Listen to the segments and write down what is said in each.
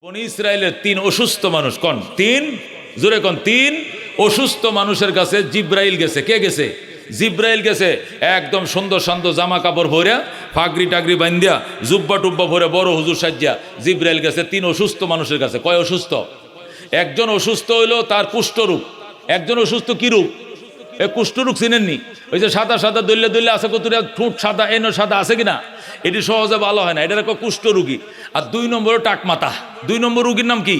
বনি ইসরায়েলের তিন অসুস্থ মানুষ, কোন তিন, জোরে কোন তিন অসুস্থ মানুষের কাছে জিব্রাইল গেছে। কে গেছে? জিব্রাইল গেছে। একদম সুন্দর সুন্দর জামা কাপড় ভরে, ফাগরি টাগরি বান্ধিয়া, জুব্বা টুব্বা ভরে, বড় হুজুর সাজ্জা জিব্রাইল গেছে তিন অসুস্থ মানুষের কাছে। কয় অসুস্থ? একজন অসুস্থ হইল তার কুষ্ঠরোগ। একজন অসুস্থ কি রোগ? এ কুষ্ঠরোগ চিনেননি? ওই যে সাদা সাদা দৈল্য দৈল্য আছে, কত ঠোঁট সাদা, এনো সাদা আছে কিনা, এটি সহজে ভালো হয় না, এটা একটা কুষ্ঠরোগী। আর দুই নম্বর টাক মাথা। দুই নম্বর রুগীর নাম কি?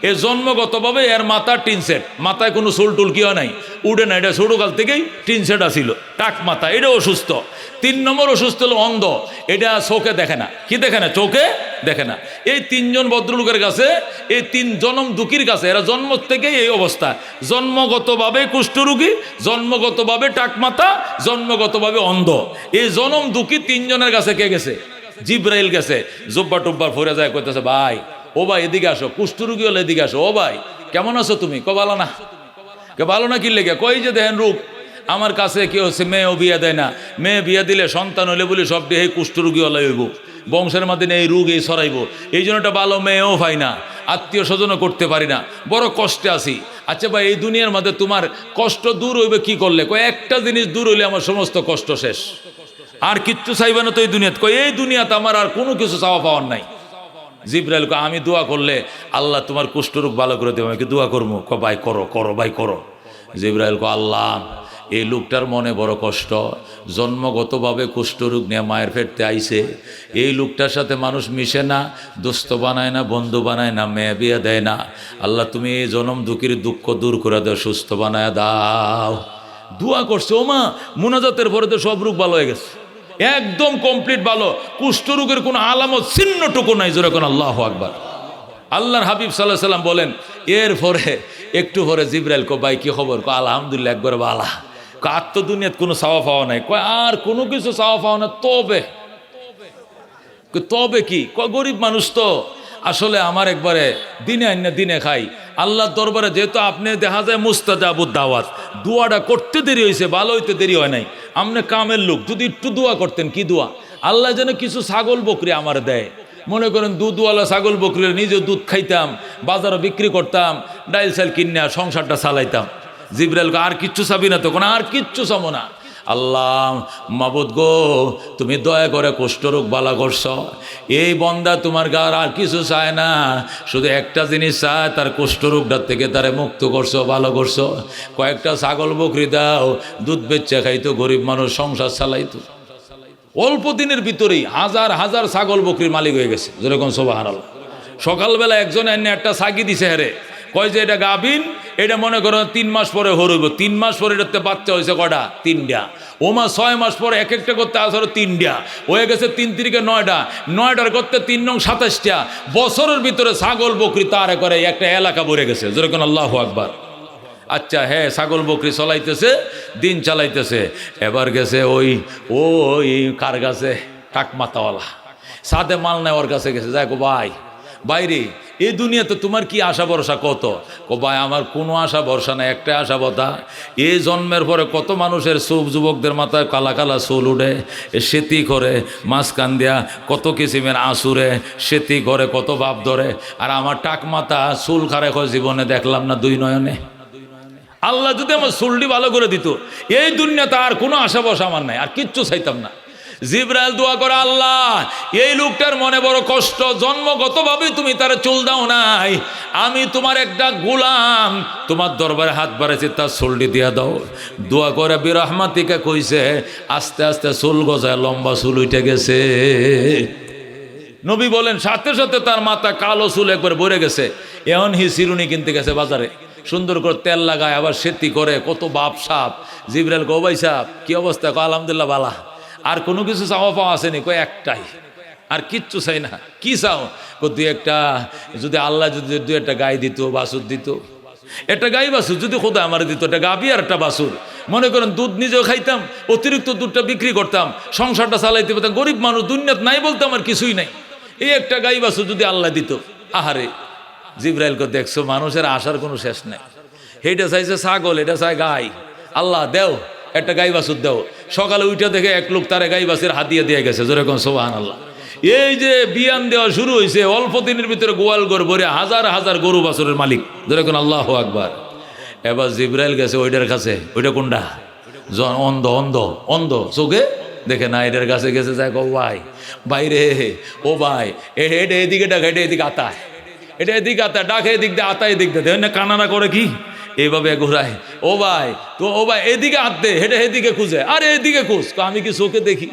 এ জন্মগতভাবে এর মাথা টিনসেট, মাথায় কোনো চুল টুল কি হয় নাই, উড়ে না, এটা ছোটকাল থেকেই টিনসেট আসিল, টাক মাথা, এটা অসুস্থ। তিন নম্বর অসুস্থ হলো অন্ধ, এটা চোখে দেখে না। কি দেখে না? চোখে দেখে না। এই তিনজন ভদ্রলোকের কাছে, এই তিন জনম দুঃখীর কাছে, এরা জন্ম থেকেই এই অবস্থা, জন্মগতভাবে কুষ্ঠরোগী, জন্মগতভাবে টাকমাথা, জন্মগতভাবে অন্ধ। এই জনম দুঃখী তিনজনের কাছে কে গেছে? জিব্রাইল গেছে। জুব্বা টুব্বা ফরে যায়, কইতেছে ভাই, ও ভাই এদিকে আসো, কুষ্ঠরোগী হলে এদিকে আসো। ও ভাই কেমন আছো তুমি? ক ভালো না। কে ভালো না কি লেগে? কই যে দেখেন রূপ আমার কাছে কি হচ্ছে, মেয়েও বিয়ে দেয় না, মেয়ে বিয়ে দিলে সন্তান হলে বলি সব দিয়ে কুষ্ঠরোগী হলে হইব, বংশের মাধ্যমে এই রোগ এই ছড়াইব, এই জন্য একটা ভালো মেয়েও পাই না, আত্মীয় স্বজনও করতে পারি না, বড় কষ্টে আছি। আচ্ছা ভাই, এই দুনিয়ার মধ্যে তোমার কষ্ট দূর হইবে কি করলে? কয় একটা জিনিস দূর হইলে আমার সমস্ত কষ্ট শেষ, আর কিচ্ছু চাইবে না তো এই দুনিয়াতে। কয় এই দুনিয়াতে আমার আর কোনো কিছু চাওয়া পাওয়ার নাই। জিব্রাইল কয় আমি দোয়া করলে আল্লাহ তোমার কুষ্ঠরোগ ভালো করে দেবো, আমি দোয়া করবো। ক ভাই করো, করো ভাই করো। জিব্রাইল কয় আল্লাহ, এই লোকটার মনে বড় কষ্ট, জন্মগতভাবে কুষ্ঠরোগ নিয়ে মায়ের পেটতে আইছে, এই লোকটার সাথে মানুষ মিশে না, দোস্ত বানায় না, বন্ধু বানায় না, মেয়ে বিয়ে দেয় না। আল্লাহ তুমি এই জনম দুঃখীর দুঃখ দূর করে দাও, সুস্থ বানায় দাও। দোয়া করছে। ও মা, মুনাজাতের পরে তো সব রোগ ভালো হয়ে গেছে, একদম কমপ্লিট ভালো, কুষ্ঠরোগের কোনো আলামত চিহ্নটুকু নাই। জোরে কোন আল্লাহু আকবার। আল্লাহর হাবিব সাল্লাল্লাহু আলাইহি সাল্লাম বলেন, এরপরে একটু পরে জিব্রাইল কো ভাই কি খবর? কো আলহামদুলিল্লাহ, একবার বালা। আর তো দুনিয়াত কোনো চাওয়া পাওয়া নাই। কয় আর কোনো কিছু চাওয়া পাওয়া না, তবে তবে কি? কয় গরিব মানুষ তো, আসলে আমার একবারে দিনে আইন না দিনে খাই, আল্লাহর দরবারে যেহেতু আপনি দেখা যায় মুস্তাজাবুদ দাওয়াত, দোয়াটা করতে দেরি হয়েছে, ভালো হইতে দেরি হয় নাই। আপনি কামের লোক, যদি একটু দোয়া করতেন। কি দোয়া? আল্লাহ যেন কিছু ছাগল বকরি আমার দেয়। মনে করেন দুধওয়ালা ছাগল বকরি, নিজে দুধ খাইতাম, বাজারে বিক্রি করতাম, ডাইল চাল কিনে সংসারটা চালাইতাম। জিব্রাইল আর কিচ্ছু চাবি না? তখন আর কিচ্ছু চাবো না। আল্লাহ মাবুদ গো, তুমি দয়া করে কুষ্ঠরোগ বালা করছ, এই বন্দা তোমার গার আর কিছু চায় না, শুধু একটা জিনিস চায়, তার কুষ্ঠরোগটার থেকে তারে মুক্ত করছো, ভালো করছো। কয়েকটা ছাগল বকরি দাও, দুধ বেচে খাইতো, গরিব মানুষ সংসার চালাইতো। অল্প দিনের ভিতরেই হাজার হাজার ছাগল বকরির মালিক হয়ে গেছে। যেরকম সুবহানাল্লাহ। সকালবেলা একজন এনে একটা সাগি দিছে, হেরে কয় যে এটা গাভিন, এটা মনে করো 3 মাস পরে হরইব। 3 মাস পরে এটাতে বাচ্চা হয়েছে কটা? 3টা। ওমা 6 মাস পরে এক একটা করতে আসলে 3টা হয়ে গেছে, 3 তিরিকে 9টা, 9টার করতে 3 নং 27টা। বছরের ভিতরে ছাগল বকরি তারে করে একটা এলাকা ভরে গেছে। যেরকম আল্লাহু আকবার। আচ্ছা হ্যাঁ, ছাগল বকরি চলাইতেছে, দিন চালাইতেছে। এবার গেছে ওই কার কাছে? টাকমাতাওয়ালা, সাথে মাল নেওয়ার কাছে গেছে। যাই গো ভাই, বাইরে এই দুনিয়াতে তোমার কি আশা ভরসা? কত? কো ভাই আমার কোনো আশা ভরসা নাই, একটা আশা বতা, এই জন্মের পরে কত মানুষের সব যুবকদের মাথায় কালা কালা চুল উঠে, সেতি করে মাঝখান দিয়া, কত কিসিমের আসুরে সেতি করে, কত বাপ ধরে, আর আমার টাক মাথা চুল খারে হয় জীবনে দেখলাম না দুই নয়নে। আল্লাহ যদি আমার চুলটি ভালো করে দিত, এই দুনিয়াতে আর কোনো আশা ভরসা আমার নাই, আর কিচ্ছু চাইতাম না। জিব্রাইল দোয়া করে, আল্লাহ এই লোকটার মনে বড় কষ্ট, জন্মগতভাবে তুমি তার চুল দাও নাই, আমি তোমার একটা গোলাম, তোমার দরবারে হাত বাড়াইছি, তার চুলটি দিয়া দাও। দোয়া করে বিরহমাতিকা কইছে, আস্তে আস্তে চুল গজায়, লম্বা চুল উঠে গেছে। নবী বলেন সাথে সাথে তার মাথা কালো চুল একবার ভরে গেছে। এখন হি চিরুনি কিনতে গেছে বাজারে, সুন্দর করে তেল লাগায়, আবার সেতি করে, কত বাপ সাপ। জিব্রাইল কো ভাই সাপ কি অবস্থা? কো আলহামদুলিল্লাহ বালা। আর কোনো কিছু চাওয়া পাওয়া আসেনি? কয় একটাই, আর কিচ্ছু চাই না। কি চাও? কো দুই একটা, যদি আল্লাহ যদি দুই একটা গাই দিত, বাছুর দিত, একটা গাই বাছুর যদি খোদা আমার দিত, একটা গাভী আর একটা বাছুর, মনে করেন দুধ নিজেও খাইতাম, অতিরিক্ত দুধটা বিক্রি করতাম, সংসারটা চালাইতে পারতাম। গরিব মানুষ, দুনিয়াত নাই বলতে আমার কিছুই নাই, এই একটা গাই বাছুর যদি আল্লাহ দিত। আহারে জিব্রাইল কো দেখছো, মানুষের আশার কোনো শেষ নাই। এইটা চাইছে ছাগল, এটা চাই গাই। আল্লাহ দেও একটা গাই বাছুর দেও। সকালে উঠে দেখে এক লোক তারে গাই বাছুর হাতিয়ে দিয়ে গেছে। যেরকম সুবহানাল্লাহ। এই যে বিয়ান দেওয়া শুরু হয়েছে অল্প দিনের ভিতরে গোয়াল ঘর ভরে হাজার হাজার গরু বাছুরের মালিক, যেরকম আল্লাহু আকবার। এবার জিব্রাইল গেছে ওইটার কাছে, ওইটা কোনটা? অন্ধ অন্ধ অন্ধ চোখে দেখে না, এটার কাছে গেছে, যায় ও ভাই বাইরে, ও ভাই এটা এদিকে ডাকে, এটা এদিকে আতায়, এটা এদিকে আতায়, ডাকে এদিক দিয়ে আতায়, এদিক দিয়ে না কানানা করে কি এইভাবে ঘোরায়। ও ভাই তো ও ভাই এদিকে হাত দে, হেঁটে এদিকে খুঁজে, আরে এদিকে খুঁজ, আমি কি চোখে দেখি?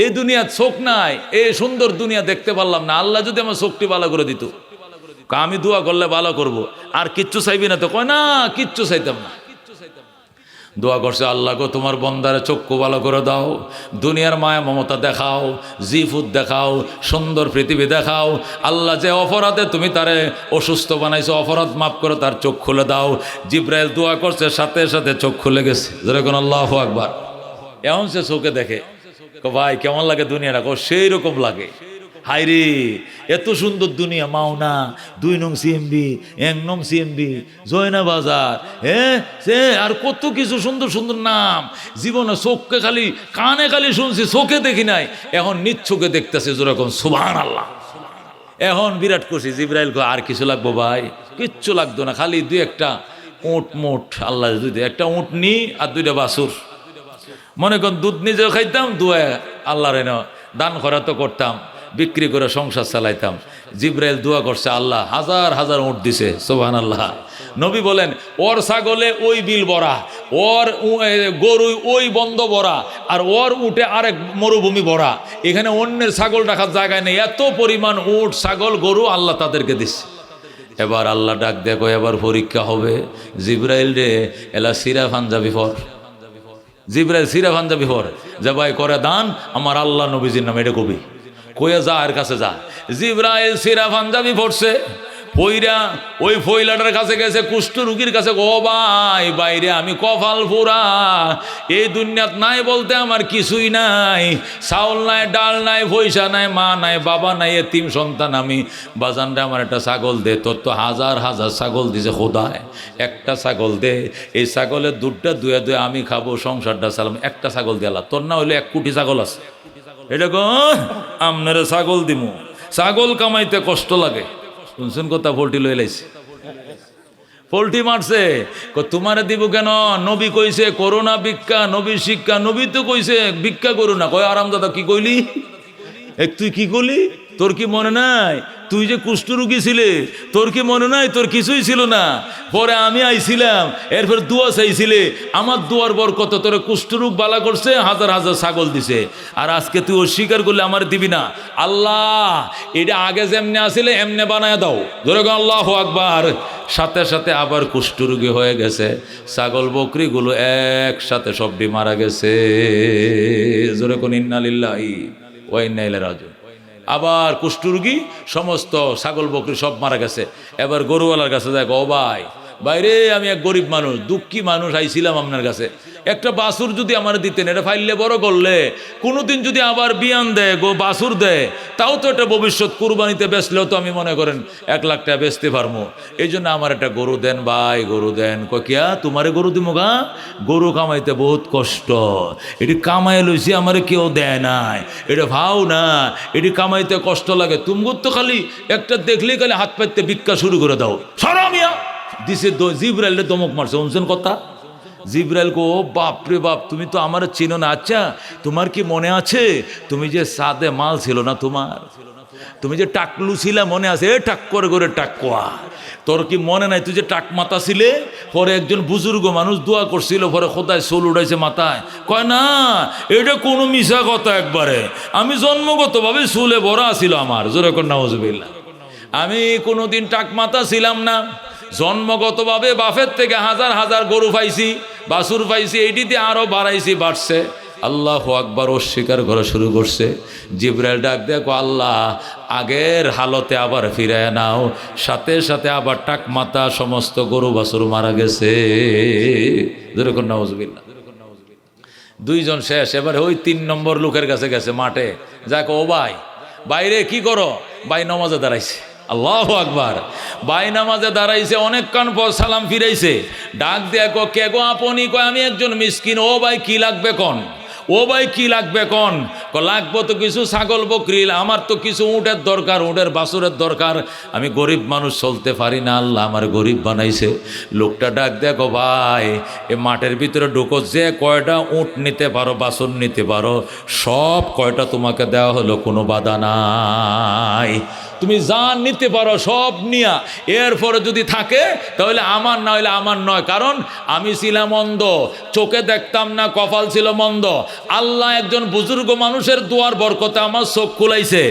এই দুনিয়া চোখ নাই, এই সুন্দর দুনিয়া দেখতে পারলাম না। আল্লাহ যদি আমার চোখটি ভালো করে দিত, আমি দোয়া করলে ভালো করব, আর কিচ্ছু চাইবি না তো? কয় না, কিচ্ছু চাইতাম না। দোয়া করছে, আল্লাহ গো তোমার বন্দারে চক্ষু ভালো করে দাও, দুনিয়ার মায়া মমতা দেখাও, জিফুত দেখাও, সুন্দর পৃথিবী দেখাও। আল্লাহ যে অপরাধে তুমি তারে অসুস্থ বানাইছো, অপরাধ মাফ করে তার চোখ খুলে দাও। জিব্রাইল দোয়া করছে, সাথে সাথে চোখ খুলে গেছে, যেরকম আল্লাহু আকবার। এমন সে চোখে দেখে, ভাই কেমন লাগে দুনিয়াটা? সেই রকম লাগে। হাইরে এত সুন্দর দুনিয়া, মাওনা 2 নং সিএমবি, 1 নং সিএমবি, জয়না বাজার, হ্যাঁ সে আর কত কিছু সুন্দর সুন্দর নাম। জীবনে চোখকে খালি, কানে খালি শুনছি, চোখে দেখি নাই, এখন নিজ চোখে দেখতেছে, যেরকম সুবহানাল্লাহ। এখন বিরাট খুশি। জিব্রাইল কো আর কিছু লাগবো ভাই? কিচ্ছু লাগতো না, খালি 2-1টা উট মোট, আল্লাহ যদি একটা উট নি আর 2টা বাছুর, মনে করেন দুধ নিজেও খাইতাম, দুয়া আল্লাহর দান করা তো করতাম, বিক্রি করে সংসার চালাইতাম। জিব্রাইল দোয়া করছে, আল্লাহ হাজার হাজার উট দিছে, সুবহানাল্লাহ। নবী বলেন, ওর ছাগলে ওই বিল ভরা, ওর গরু ওই বন্ধ ভরা, আর ওর উঠে আরেক মরুভূমি ভরা। এখানে অন্যের ছাগল রাখার জায়গায় নেই, এত পরিমাণ উট ছাগল গরু আল্লাহ তাদেরকে দিচ্ছে। এবার আল্লাহ ডাক দেখো, এবার পরীক্ষা হবে। জিব্রাইল রে এলা সিরা panjabi for, Jibrail Sira panjabi for, যে ভাই করে দান আমার আল্লাহ নবীজির নামে, এটা কবি কয়ে যা, এর কাছে যা। জিব্রাইল সিরা পাঞ্জাবি পড়ছে, পইরা ওই ফইলাটার কাছে গেছে, কুষ্ঠ রুগীর কাছে। ও ভাই বাইরে আমি কপাল পুরা, এই দুনিয়াত নাই বলতে আমার কিছুই নাই, চাউল নাই, ডাল নাই, পয়সা নাই, মা নাই, বাবা নাই, এতিম সন্তান আমি। বাজানরা আমার একটা ছাগল দে, তোর তো হাজার হাজার ছাগল দিছে খোদায়, একটা ছাগল দে, এই ছাগলের দুধটা দুয়ে দুয়ে আমি খাবো, সংসারটা চালাম, একটা ছাগল দিয়ালা, তোর না হইলে 1 কোটি ছাগল আছে। এটা আপনারা ছাগল দিমু, ছাগল কামাইতে কষ্ট লাগে। শুনছেন কথা, পোল্ট্রি লয়ে লাইছে, পোল্ট্রি মারছে, তোমারে দিব কেন? নবী কইছে করোনা ভিক্ষা, নবী শিক্ষা, নবী তো কইছে ভিক্ষা করো না। কয় আরামদাদা কি কইলি? তুই কি করলি? তোর কি মনে নাই তুই যে কুষ্ঠরোগী ছিলে? তোর কি মনে নাই তোর কিছুই ছিল না? পরে আমি আইছিলাম, এরপর দোয়া চাইছিলে, আমার দোয়ার বরকতে তোর কুষ্ঠরোগ বালা করছে, হাজার হাজার ছাগল দিছে। আর আজকে তুই অস্বীকার করলে আমার দিবি না। আল্লাহ এটা আগে যেমনে আসলে এমনে বানায় দাও, ধরে গো আল্লাহু আকবার। সাথে সাথে আবার কুষ্ঠরোগী হয়ে গেছে, ছাগল বকরিগুলো একসাথে সবটি মারা গেছে। জোরে কোন ইন্না লিল্লাহি ওয়া ইন্না ইলাইহি রাজিউন। আবার কুষ্ঠরোগী সমস্ত ছাগল বকরি সব মারা গেছে। এবার গরুওয়ালার কাছে যায়, ও ভাই বাইরে আমি এক গরিব মানুষ, দুঃখী মানুষ, আইছিলাম আপনার কাছে, একটা বাছুর যদি আমার দিতেন, এটা ফাইললে বড় করলে কোনোদিন যদি আবার বিয়ান দেয়, বাছুর দেয়, তাও তো একটা ভবিষ্যৎ কুরবানিতে বেচলেও তো আমি মনে করেন 1 লাখ টাকা বেচতে পারবো। এই জন্য আমার একটা গরু দেন ভাই, গরু দেন। কিয়া তোমারে গরু দিব গা? গরু কামাইতে বহুত কষ্ট, এটি কামাই লইছি, আমারে কেউ দেয় নাই, এটা ভাও না, এটি কামাইতে কষ্ট লাগে। তুমি তো খালি একটা দেখলেই খালি হাত পাইতে ভিক্ষা শুরু করে দাও, সরামিয়া দিছে। জিব্রাইলে দমক মারছে, শুনছেন কথা? জিব্রাইল কো, বাপরে বাপ, তুমি তো আমার চিনো না। আচ্ছা তোমার কি মনে আছে তুমি যে সাদে মাল ছিল না তোমার, তুমি যে টাকলু ছিলা, মনে আছে? টাক করে করে টাকুয়া, তোর কি মনে নাই তুই যে টাক মাথা ছিলে? পরে একজন বুজুর্গ মানুষ দোয়া করছিল, পরে খোদায় চুল উঠাইছে মাথায়। কয় না এটা কোনো মিশা কথা, একবারে আমি জন্মগতভাবে চুলে ভরা ছিল আমার। জোরে কর নাউজুবিল্লাহ। আমি কোনোদিন টাক মাথা ছিলাম না, জন্মগতভাবে বাপের থেকে হাজার হাজার গরু পাইছি, বাছুর পাইছি, এইটিতে আরো বাড়াইছি, বাড়ছে। আল্লাহু আকবার অস্বীকার করা শুরু করছে। জিব্রাইল ডাক দেখো, আল্লাহ আগের হালতে আবার ফিরায় নাও। সাথে সাথে আবার টাক মাথা সমস্ত গরু বাছুর মারা গেছে। যেরকম নাউজুবিল্লাহ। 2 জন শেষ। এবার ওই 3 নম্বর লোকের কাছে গেছে মাঠে, যাক ও ভাই বাইরে কি করো? ভাই নামাজে দাঁড়াইছে। আল্লাহু আকবার। ভাই নামাজে দাঁড়াইছে, অনেকক্ষণ পর সালাম ফিরাইছে। ডাক দেখো, কে গো আপনি? কয় আমি একজন মিসকিন। ও ভাই কি লাগবে কোন? ও ভাই কি লাগবে কোন? লাগবো তো কিছু ছাগল বকরি, আমার তো কিছু উটের দরকার, উটের বাছুরের দরকার, আমি গরিব মানুষ চলতে পারি না, আল্লাহ আমার গরিব বানাইছে। লোকটা ডাক দেখো ভাই এ মাঠের ভিতরে ঢুকো, যে কয়টা উট নিতে পারো বাছুর নিতে পারো সব কয়টা তোমাকে দেওয়া হলো, কোনো বাধা নাই, তুমি যা নিতে পারো সব নিয়া, এরপরে যদি থাকে তাহলে আমার, না হলে আমার নয়, কারণ আমি ছিলাম অন্ধ, চোখে দেখতাম না, কপাল ছিল মন্দ, আল্লাহ একজন বুজুর্গ মানুষের দোয়ার বরকতে আমার চোখ খুলাইছে,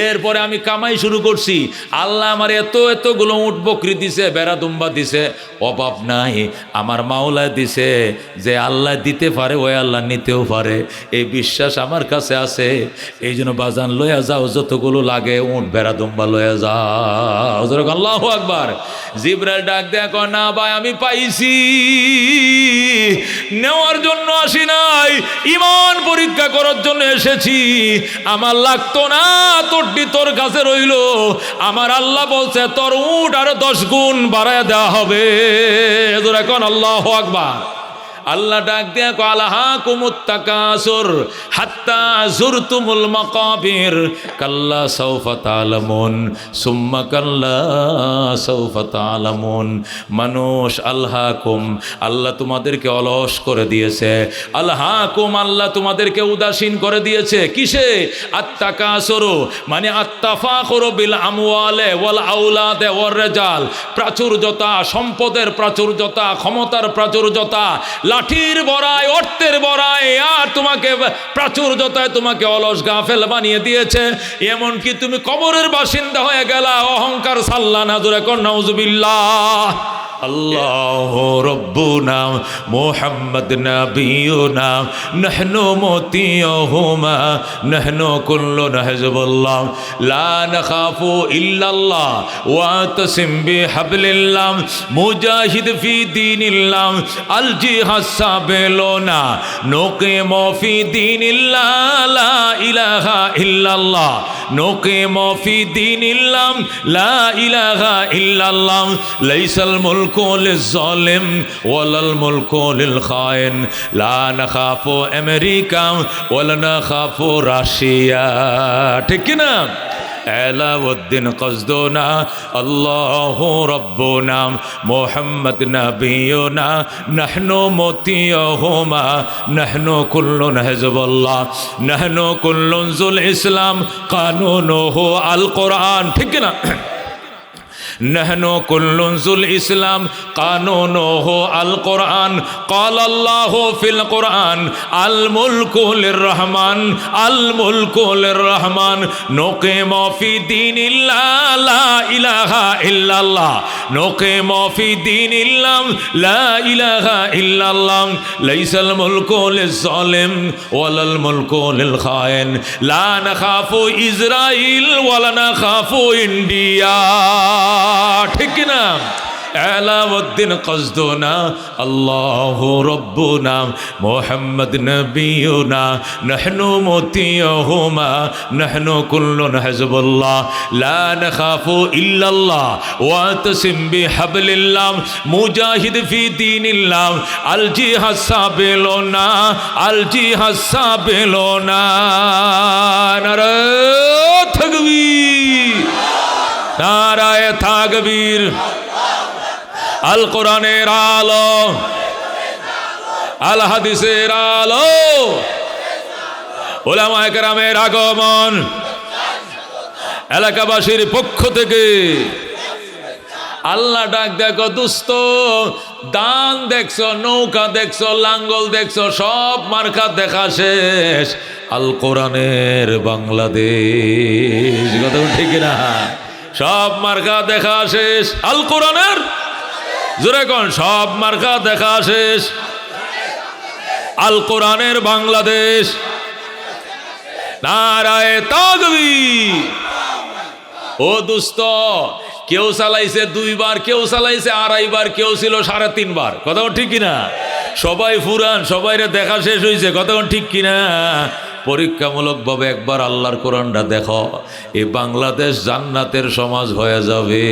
এরপরে আমি কামাই শুরু করছি, আল্লাহ আমার এতগুলো উট বকরি দিছে, বেড়া দুম্বা দিছে, অভাব নাই, আমার মাওলায় দিছে, যে আল্লাহ দিতে পারে ওই আল্লাহ নিতেও পারে, এই বিশ্বাস আমার কাছে আছে। এই জন্য বাজান লইয়া যাও, যতগুলো লাগে উট বেড়া দুম্বা লইয়া যাও। আল্লাহু আকবার। জিবরাইল ডাক দেয়া কয়, না ভাই আমি পাইছি, নেওয়ার জন্য আসি নাই, ঈমান পরীক্ষা করার জন্য এসেছি, আমার লাগতো না, তোরটি তোর কাছে রইল, আমার আল্লাহ বলছে তোর উট আরো 10 গুণ বাড়ায় দেওয়া হবে। এখন আল্লাহু আকবার। আল্লাহ ডাক দেয়া কয়, আলহাকুমুত তাকাসুর হাত্তা যুরতুমুল মাকাবির কাল্লা সাউফা তা'লামুন সুম্মা কাল্লা সাউফা তা'লামুন। মানুষ আলহাকুম, আল্লাহ তোমাদেরকে অলস করে দিয়েছে, আলহাকুম আল্লাহ তোমাদেরকে উদাসীন করে দিয়েছে, কিসে? আত্তাকাসুরু মানে আত্তাফাখুরু বিল আমওয়ালে ওয়াল আওলাদে ওয়ার রিজাল, প্রাচুর্যতা, সম্পদের প্রাচুর্যতা, ক্ষমতার প্রাচুর্যতা, লাঠির বড়ায়, অর্থের বড়ায়, আর তোমাকে প্রাচুর্যতায় তোমাকে অলস গাফেল বানিয়ে দিয়েছে, এমনকি তুমি কবরের বাসিন্দা হয়ে গেলা, অহংকার সাল্লা না, জোরে কর নাউজুবিল্লাহ। আল্লাহু রব্বুনা মুহাম্মদ নবিয়ুনা নাহনু মুতিয়ুহুমা নাহনু কুল্লুন হিজবুল্লাহ লা নাখাফু ইল্লাল্লাহ ওয়া তাসিম বিহাবলিল্লাহ মুজাহিদ ফি দীনিল্লাহ আল জিহাদ সাবিলুনা নুকিমু ফি দীনিল্লাহ লা ইলাহা ইল্লাল্লাহ নুকিমু ফি দীনিল্লাহ লা ইলাহা ইল্লাল্লাহ লাইসাল মুলকু লিজ-জালিম ওয়ালাল মুলকু লিল-খাইন লা নাখাফু আমেরিকা ওয়ালা নাখাফু রাশিয়া। ঠিক কি না? আলাউদ্দিন কসদুনা আল্লাহু রব্বুনা মুহাম্মদ নবিয়ুনা নাহনু মুতিয়ুহুমা নাহনু কুল্লুন হিজবুল্লাহ নাহনু কুল্লুন যুল ইসলাম কানুনুহু আল কোরআন। ঠিক কি না? নাহনু কুল্লুন যুল ইসলাম কানুনুহু আল কোরআন ক্বালাল্লাহু ফিল কোরআন আল মুলকু লির রহমান আল মুলকু লির রহমান নুকিমু ফি দীনিল্লাহ লা ইলাহা ইল্লাল্লাহ নুকিমু ফি দীনিল্লাহ লা ইলাহা ইল্লাল্লাহ লাইসাল মুলকু লিজ-জালিম ওয়ালাল মুলকু লিল-খাইন লা নাখাফু ইসরাইল ওয়ালা নাখাফু ইন্ডিয়া। ঠিক না? আলাউদ্দিন কসদুনা আল্লাহু রব্বুনা মুহাম্মদ নবিয়ুনা নাহনু মুতিয়ুহুমা নাহনু কুল্লুন হিজবুল্লাহ লা নাখাফু ইল্লাল্লাহ ওয়া তাসিম বিহাবলিল্লাহ মুজাহিদ ফি দীনিল্লাহ আল জিহাদ সাবিলুনা আল জিহাদ সাবিলুনা। নারায়ে তাকবীর, নারায়ে তাকবীর। আল কোরআনের আলো, আল হাদিসের আলো, উলামায়ে কেরামের আগমন, এলাকাবাসীর পক্ষ থেকে আল্লাহ ডাক দেখো দোস্ত, দান দেখছো, নৌকা দেখছো, লাঙ্গল দেখছো, সব মার্কা দেখা শেষ, আল কোরআনের বাংলাদেশ। কথা ঠিক না? সব মার্কা দেখা শেষ, আল কোরআনের, জোরে কোন, সব মার্কা দেখা শেষ, আল কোরআনের বাংলাদেশ। নারায়ে তাকবীর। ও দোস্ত, কেউ চালাইছে 2 বার, কেউ চালাইছে 2.5 বার, কেউ ছিল 3.5 বার। কথা ঠিক কিনা? সবাই ফুরান, সবাইরে দেখা শেষ হয়েছে। কথা ঠিক কিনা? পরীক্ষামূলকভাবে একবার আল্লাহর কোরআনটা দেখো, এই বাংলাদেশ জান্নাতের সমাজ হয়ে যাবে।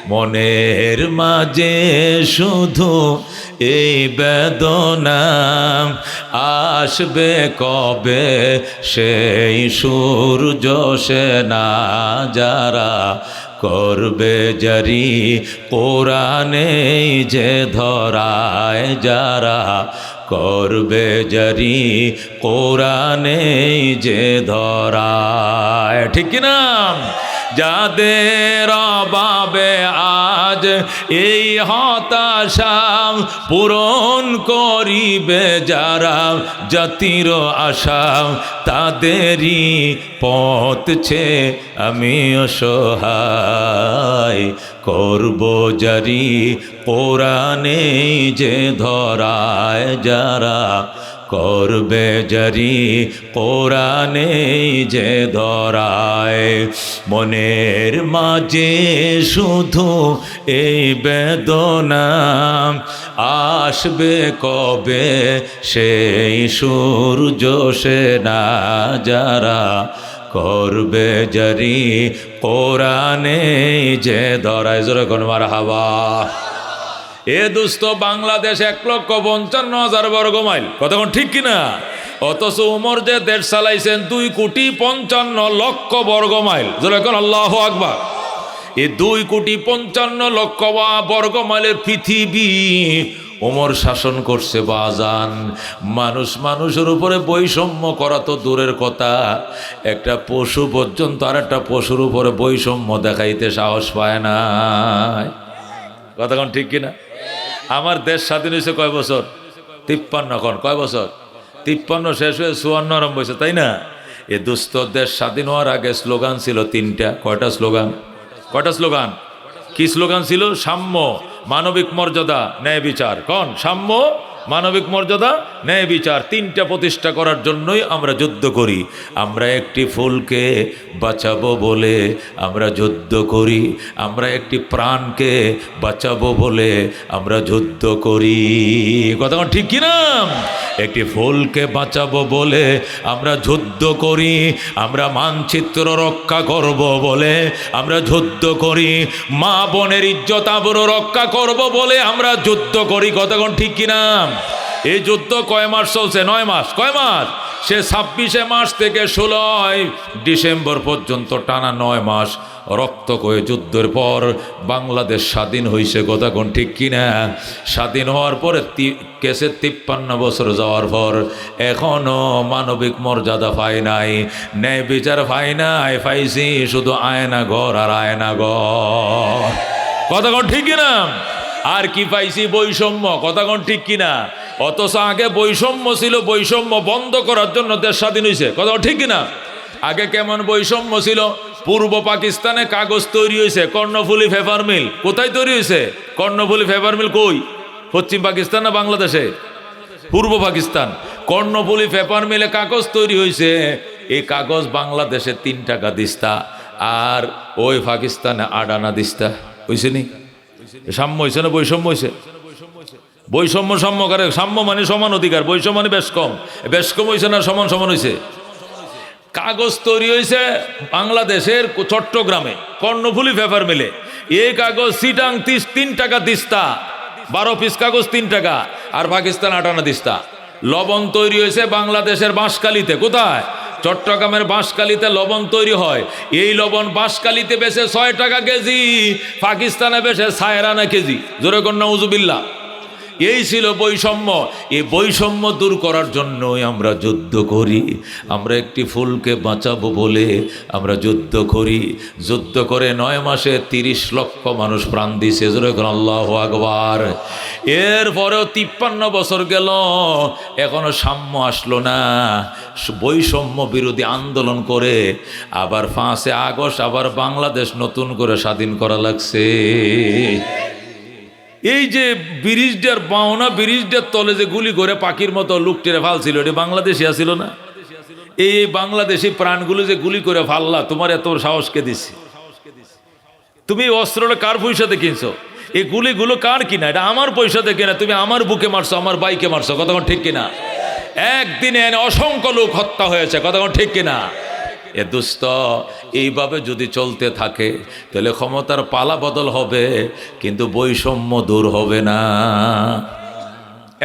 মনের মাঝে শুধু এই বেদনা, আসবে কবে সেই সূর্য সেনা, যারা করবে জারি কোরআনে যে ধরায়, যারা করবে জারি কোরআনে যে ধরায়। ঠিক কিনা? যাদের অভাবে আজ এই হতাশা, পূরণ করিবে যারা জাতির আশা, তাদেরই পথ ছে আমি অসহায়, করব জারি কোরআনে যে ধরায়, যারা করবে জারি কোরআনে যে ধরায়। মনের মাঝে শুধু এই বেদনা, আসবে কবে সেই সূর্য সেনা, যারা করবে জারি কোরআনে যে ধরায়। জোরে কোন মারহাবা। এ দোস্ত, বাংলাদেশ 1,55,000 বর্গ মাইল, কতক্ষণ ঠিক কিনা? অথচ উমর যে দেশ চালাইছেন 2,55,00,000 বর্গ মাইল। যেরকম আল্লাহু আকবার। এই 2,55,00,000 বর্গ মাইলের পৃথিবী ওমর শাসন করছে। বাজান, মানুষের উপরে বৈষম্য করা তো দূরের কথা, একটা পশু পর্যন্ত আর একটা পশুর উপরে বৈষম্য দেখাইতে সাহস পায় না। কতক্ষণ ঠিক কিনা? আমার দেশ স্বাধীন হয়েছে কয় বছর? 53। এখন কয় বছর? 53 শেষ হয়ে 54 আরম্ভ হয়েছে, তাই না? এ দুস্থ দেশ স্বাধীন হওয়ার আগে স্লোগান ছিল 3টা। কয়টা স্লোগান? কি স্লোগান ছিল? সাম্য, মানবিক মর্যাদা, ন্যায় বিচার। কোন? সাম্য, মানবিক মর্যাদা, ন্যায় বিচার। 3টা প্রতিষ্ঠা করার জন্যই আমরা যুদ্ধ করি। আমরা একটি ফুলকে বাঁচাবো বলে আমরা যুদ্ধ করি, আমরা একটি প্রাণকে বাঁচাবো বলে আমরা যুদ্ধ করি। কথা ঠিক কিনা? একটি ফুলকে বাঁচাবো বলে আমরা যুদ্ধ করি, আমরা মানচিত্র রক্ষা করব বলে আমরা যুদ্ধ করি, মা বোনের ইজ্জত আবরু রক্ষা করব বলে আমরা যুদ্ধ করি। কতক্ষণ ঠিক কিনা? এই যুদ্ধ কয় মাস চলছে? 9 মাস। কয় মাস? সে 26 মার্চ থেকে 16 ডিসেম্বর পর্যন্ত টানা 9 মাস রক্ত কয়ে যুদ্ধের পর বাংলাদেশ স্বাধীন হয়েছে। কতক্ষণ ঠিক কিনা? স্বাধীন হওয়ার পরে কেসে 53 বছর যাওয়ার পর এখনো মানবিক মর্যাদা পাই নাই, ন্যায় বিচার পাই নাই, পাইছি শুধু আয়না ঘর আর আয়না ঘর। কতক্ষণ ঠিক কিনা? আর কি পাইছি? বৈষম্য। কতক্ষণ ঠিক কিনা? অথচ আগে বৈষম্য ছিল, বৈষম্য বন্ধ করার জন্য দেশ স্বাধীন হয়েছে। কতক্ষণ ঠিক কিনা? আগে কেমন বৈষম্য ছিল? পূর্ব পাকিস্তানে কাগজ তৈরি হয়েছে, কর্ণফুলী পেপার মিল। কোথায় তৈরি হয়েছে কর্ণফুলী পেপার মিল? কই? পশ্চিম পাকিস্তান না বাংলাদেশে? পূর্ব পাকিস্তান। কর্ণফুলী পেপার মিলে কাগজ তৈরি হয়েছে। এই কাগজ বাংলাদেশে 3 টাকা দিস্তা, আর ওই পাকিস্তানে 8 আনা দিস্তা। হয়েছে নি? সাম্য হয়েছে না বৈষম্য হয়েছে? বৈষম্য সাম্য করে। সাম্য মানে সমান অধিকার, বৈষম্য মানে বেশ কম। বেশ কম হয়েছে না সমান সমান হয়েছে? কাগজ তৈরি হয়েছে বাংলাদেশের চট্টগ্রামে কর্ণফুলী পেপার মিলে। এই কাগজ চিটাং 3 টাকা দিস্তা, 12 পিস কাগজ 3 টাকা, আর পাকিস্তান 8 আনা দিস্তা। লবণ তৈরি হয়েছে বাংলাদেশের বাঁশখালীতে। কোথায়? চট্টগ্রামের বাঁশখালীতে লবণ তৈরি হয়। এই লবণ বাঁশখালীতে বেচে 6 টাকা কেজি, পাকিস্তানে বেচে 6 আনা কেজি। জোরে কর নাউজুবিল্লাহ। এই ছিল বৈষম্য। এই বৈষম্য দূর করার জন্যই আমরা যুদ্ধ করি। আমরা একটি ফুলকে বাঁচাবো বলে আমরা যুদ্ধ করি। যুদ্ধ করে 9 মাসে 30 লক্ষ মানুষ প্রাণ দিয়েছে। জোরে করে আল্লাহু আকবার। এরপরেও 53 বছর গেল, এখনো সাম্য আসলো না। বৈষম্য বিরোধী আন্দোলন করে আবার 5 আগস্ট আবার বাংলাদেশ নতুন করে স্বাধীন করা লাগছে। এই যে ব্রিজটার বাওনা, ব্রিজটার তলে যে গুলি করে পাখির মতো লুকটিরে ফালছিল, এটা বাংলাদেশি আসিল না? এই বাংলাদেশি প্রাণগুলো যে গুলি করে ফাললা, তোমার এত সাহসকে দিছি? তুমি অস্ত্রটা কার পয়সাতে কিনছো? এই গুলিগুলো কার কিনা? এটা আমার পয়সাতে কিনা। তুমি আমার বুকে মারছো, আমার বাইকে মারছো। কতক্ষণ ঠিক কিনা? একদিনে অসংখ্য লোক হত্যা হয়েছে। কতক্ষণ ঠিক কিনা? এ দোস্ত, এইভাবে যদি চলতে থাকে তাহলে ক্ষমতার পালা বদল হবে, কিন্তু বৈষম্য দূর হবে না।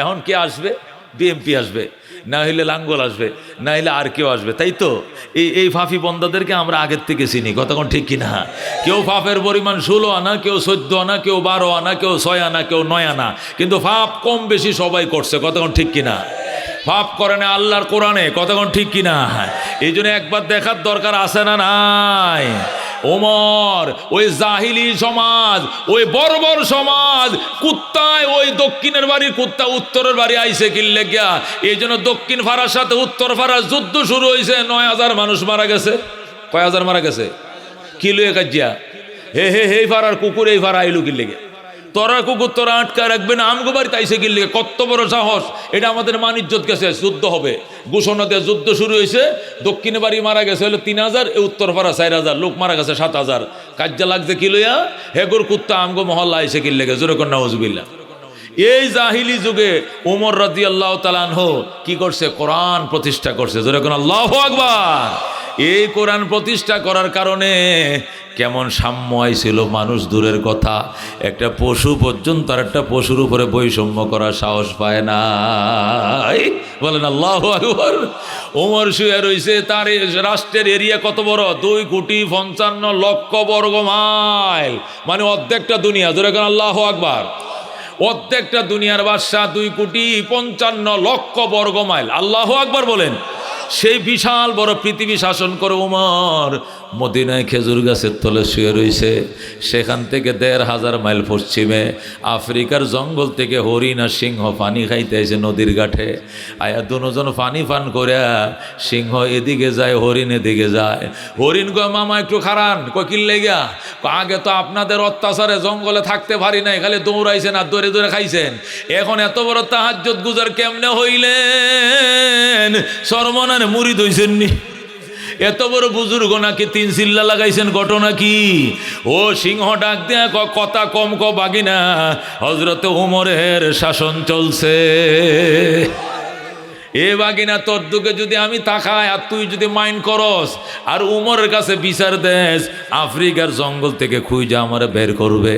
এখন কে আসবে? বিএমপি আসবে, না হইলে লাঙ্গল আসবে, না হইলে আর কেউ আসবে, তাই তো? এই ফাফি বন্দাদেরকে আমরা আগের থেকে চিনি, কতক্ষণ ঠিক কিনা? কেউ ফাফের পরিমাণ 16 আনা, কেউ 14 আনা, কেউ 12 আনা, কেউ 6 আনা, কেউ 9 আনা, কিন্তু ফাপ কম বেশি সবাই করছে, কতক্ষণ ঠিক কিনা? পাপ করে না আল্লাহর কোরআনে, কতক্ষণ ঠিক কিনা? এই জন্য একবার দেখার দরকার আছে না নাই? ওমর ওই জাহিলি সমাজ, ওই বর্বর সমাজ, কুত্তায় ওই দক্ষিণের বাড়ির কুত্তা উত্তরের বাড়ি আইসে কিনলে গিয়া, এই জন্য দক্ষিণ ফারার সাথে উত্তর ফারার যুদ্ধ শুরু হয়েছে। 9000 মানুষ মারা গেছে। কয় হাজার মারা গেছে? কিলো একাজিয়া হে হে হে ফারার কুকুর এই ফারা আইলু কিনলে গিয়া, তোরা কুকুর তোরা আটকা রাখবে না, আমগো বাড়িতে আইসে কিনলে, কত বড় সাহস! এটা আমাদের মান ইজ্জত গেছে, যুদ্ধ হবে। ঘোষণা দিয়ে যুদ্ধ শুরু হয়েছে। দক্ষিণে বাড়ি মারা গেছে হলো 3000, উত্তর পাড়া 4000, লোক মারা গেছে 7000। কাজ্জা লাগছে কি লইয়া? হেগুর কুত্তা আমগো মহল্লা আইসে কিনলে গেছে, জোরে কন্যা নাউজুবিল্লাহ। এই জাহিলি যুগে ওমর রাদিয়াল্লাহু তাআলা আনহু কি করছে? কোরআন প্রতিষ্ঠা করছে, জোরে কন্যা আল্লাহু আকবার। এই কোরআন প্রতিষ্ঠা করার কারণে কেমন সাম্য আইছিল, মানুষ দূরের কথা, একটা পশু পর্যন্ত আর একটা পশুর উপরে বৈষম্য করার সাহস পায় না। বলেন আল্লাহু আকবার। ওমর শুয়ে রইছে, তার রাষ্ট্রের এরিয়া কত বড়? 2,55,00,000 বর্গ মাইল, মানে অর্ধেকটা দুনিয়া, জোরে কোন আল্লাহু আকবার। অর্ধেকটা দুনিয়ার বাদশা, 2,55,00,000 বর্গ মাইল, আল্লাহু আকবার বলেন। সেই বিশাল বড় পৃথিবী শাসন করে ওমর মদিনায় খেজুর গাছের তলে শুয়ে রয়েছে। সেখান থেকে 1,500 মাইল পশ্চিমে আফ্রিকার জঙ্গল থেকে হরিণ আর সিংহ পানি খাইতে এসে নদীর ঘাটে আয়া দুজন পানি পান করে, সিংহ এদিকে যায়, হরিণ এদিকে যায়। হরিণ কয়, মামা একটু খারান। কিল লেগা? আগে তো আপনাদের অত্যাচারে জঙ্গলে থাকতে পারি নাই, খালি দৌড়াইছেন আর দৌড়ে দৌড়ে খাইছেন, এখন এত বড় তাহাজ্জুদ গুজার কেমনে হইলেন? সরমনানে মুরিদ হইছেন নি? এত বড় বুজুর্গ নাকি 3 চিল্লা লাগাইছেন, ঘটনা কি? ও সিংহ ডাক দেয়া কথা কম বাগিনা, হযরতে ওমরের শাসন চলছে। এ বাগিনা, তোর দিকে যদি আমি তাকাই আর তুই যদি মাইন্ড করস আর উমরের কাছে বিচার দেস, আফ্রিকার জঙ্গল থেকে খুঁজে আমারে বের করবে,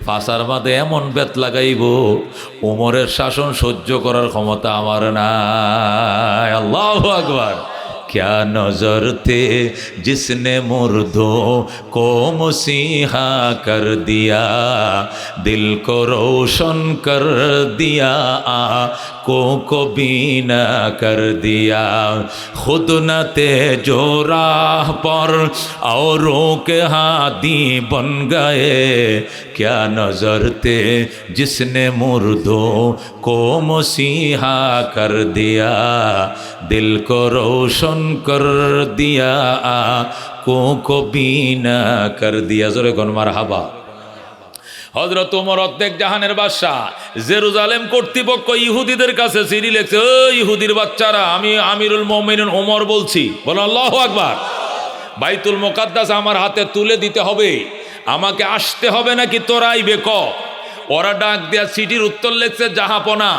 ফাঁসার মাঝে এমন বেত লাগাইব, উমরের শাসন সহ্য করার ক্ষমতা আমার নাই। আল্লাহু আকবার। क्या नजर थे जिसने मुर्दों को मसीहा कर दिया, दिल को रोशन कर दिया, आँखों को बीना कर दिया, खुद न थे जो राह पर औरों के हादी बन गए, क्या नजर थे जिसने मुर्दों को मसीहा कर दिया, दिल को रोशन कर दिया, आँखों को बीना कर दिया। जोरे कोन मारहाबा। হযরত ওমর অর্ধেক জাহানের বাদশা, জেরুজালেম কর্তৃপক্ষ ইহুদিদের কাছে চিঠি লিখছে, ও ইহুদির বাচ্চারা, আমি আমিরুল মুমিনিন ওমর বলছি, বলো আল্লাহু আকবার। বাইতুল মুকাদ্দাস আমার হাতে তুলে দিতে হবে, আমাকে আসতে হবে নাকি তোরা আইবে ক? ওরা ডাক দেয়া চিঠির উত্তর লিখছে, জাহাপনা,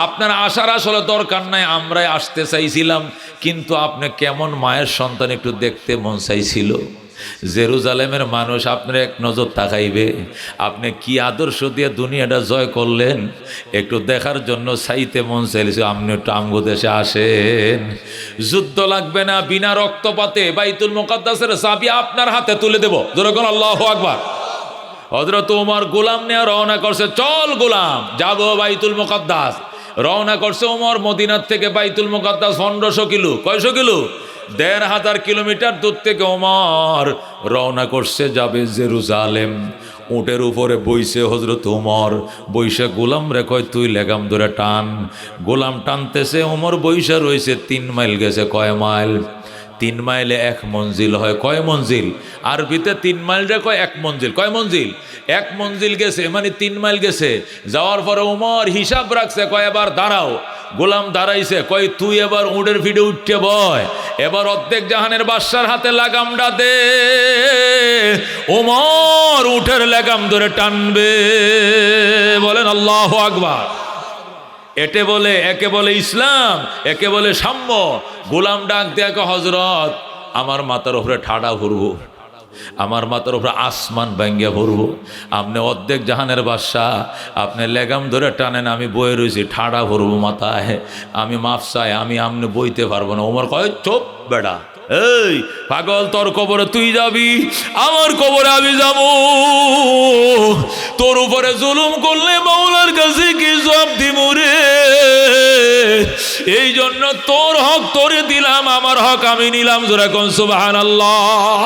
আপনার আসার আসলে দরকার নাই, আমরাই আসতে চাইছিলাম, কিন্তু আপনি কেমন মায়ের সন্তান একটু দেখতে মন চাইছিল। জেরুজালেমের মানুষ আপনার এক নজর তাকাইবে, আপনি কি আদর্শ দিয়ে দুনিয়াটা জয় করলেন, একটু দেখার জন্য চাইতে মন চাইছে। আপনি একটু আমগো দেশে আসেন, যুদ্ধ লাগবে না, বিনা রক্তপাতে বাইতুল মুকাদ্দাসের চাবি আপনার হাতে তুলে দেব। যেরকম আল্লাহু আকবার। হযরত ওমর গোলাম নিয়ে রওনা করছে, চল গোলাম যাবো বাইতুল মুকাদ্দাস। রওনা করছে ওমর মদিনার থেকে বাইতুল মুকাদ্দাস 1500 কিলো। কয়শো কিলো? 1500 কিলোমিটার দূর থেকে ওমর রওনা করছে, যাবে জেরুজালেম। উটের উপরে বইছে হযরত ওমর, বইসা গোলাম রে কয়, তুই লেগাম ধরে টান। গোলাম টানতেছে, ওমর বইসা রয়েছে। 3 মাইল গেছে। কয় মাইল? 3 মাইলে 1 মঞ্জিল হয়। কয় মঞ্জিল? আরবিতে 3 মাইল রে কয় 1 মঞ্জিল। কয় মঞ্জিল? 1 মঞ্জিল গেছে, মানে 3 মাইল গেছে। যাওয়ার পরে ওমর হিসাব রাখছে, কয় এবার দাঁড়াও। গোলাম দাঁড়াইছে, কয় তুই এবার উটের ফিডে উঠতে বয়, এবার অর্ধেক জাহানের বাদশার হাতে লাগামটা দে। ওমর উটের লাগাম ধরে টানবে। বলেন আল্লাহু আকবার। একে বলে ইসলাম, একে বলে সাম্য। গোলাম ডাক দেয়া, হযরত আমার মাথার উপরে ঠাডা ভরবো, আমার মাথার উপরে আসমান ভাঙ্গিয়া ভরবো। আপনি অর্ধেক জাহানের বাদশা, আপনি লেগাম ধরে টানেন, আমি বয়ে রয়েছি, ঠাডা ভরবো মাথায়, আমি মাফ চাই, আমি আপনি বইতে পারবো না। ওমর কয় চোপ বেটা, এই পাগল, তোর কবরে তুই যাবি, আমার কবরে আমি যাব। তোর উপরে জুলুম করলে মাওলার কাছে কি জবাব দিব রে? এই জন্য তোর হক তোরে দিলাম, আমার হক আমি নিলাম। জোরে কোন সুবহানাল্লাহ।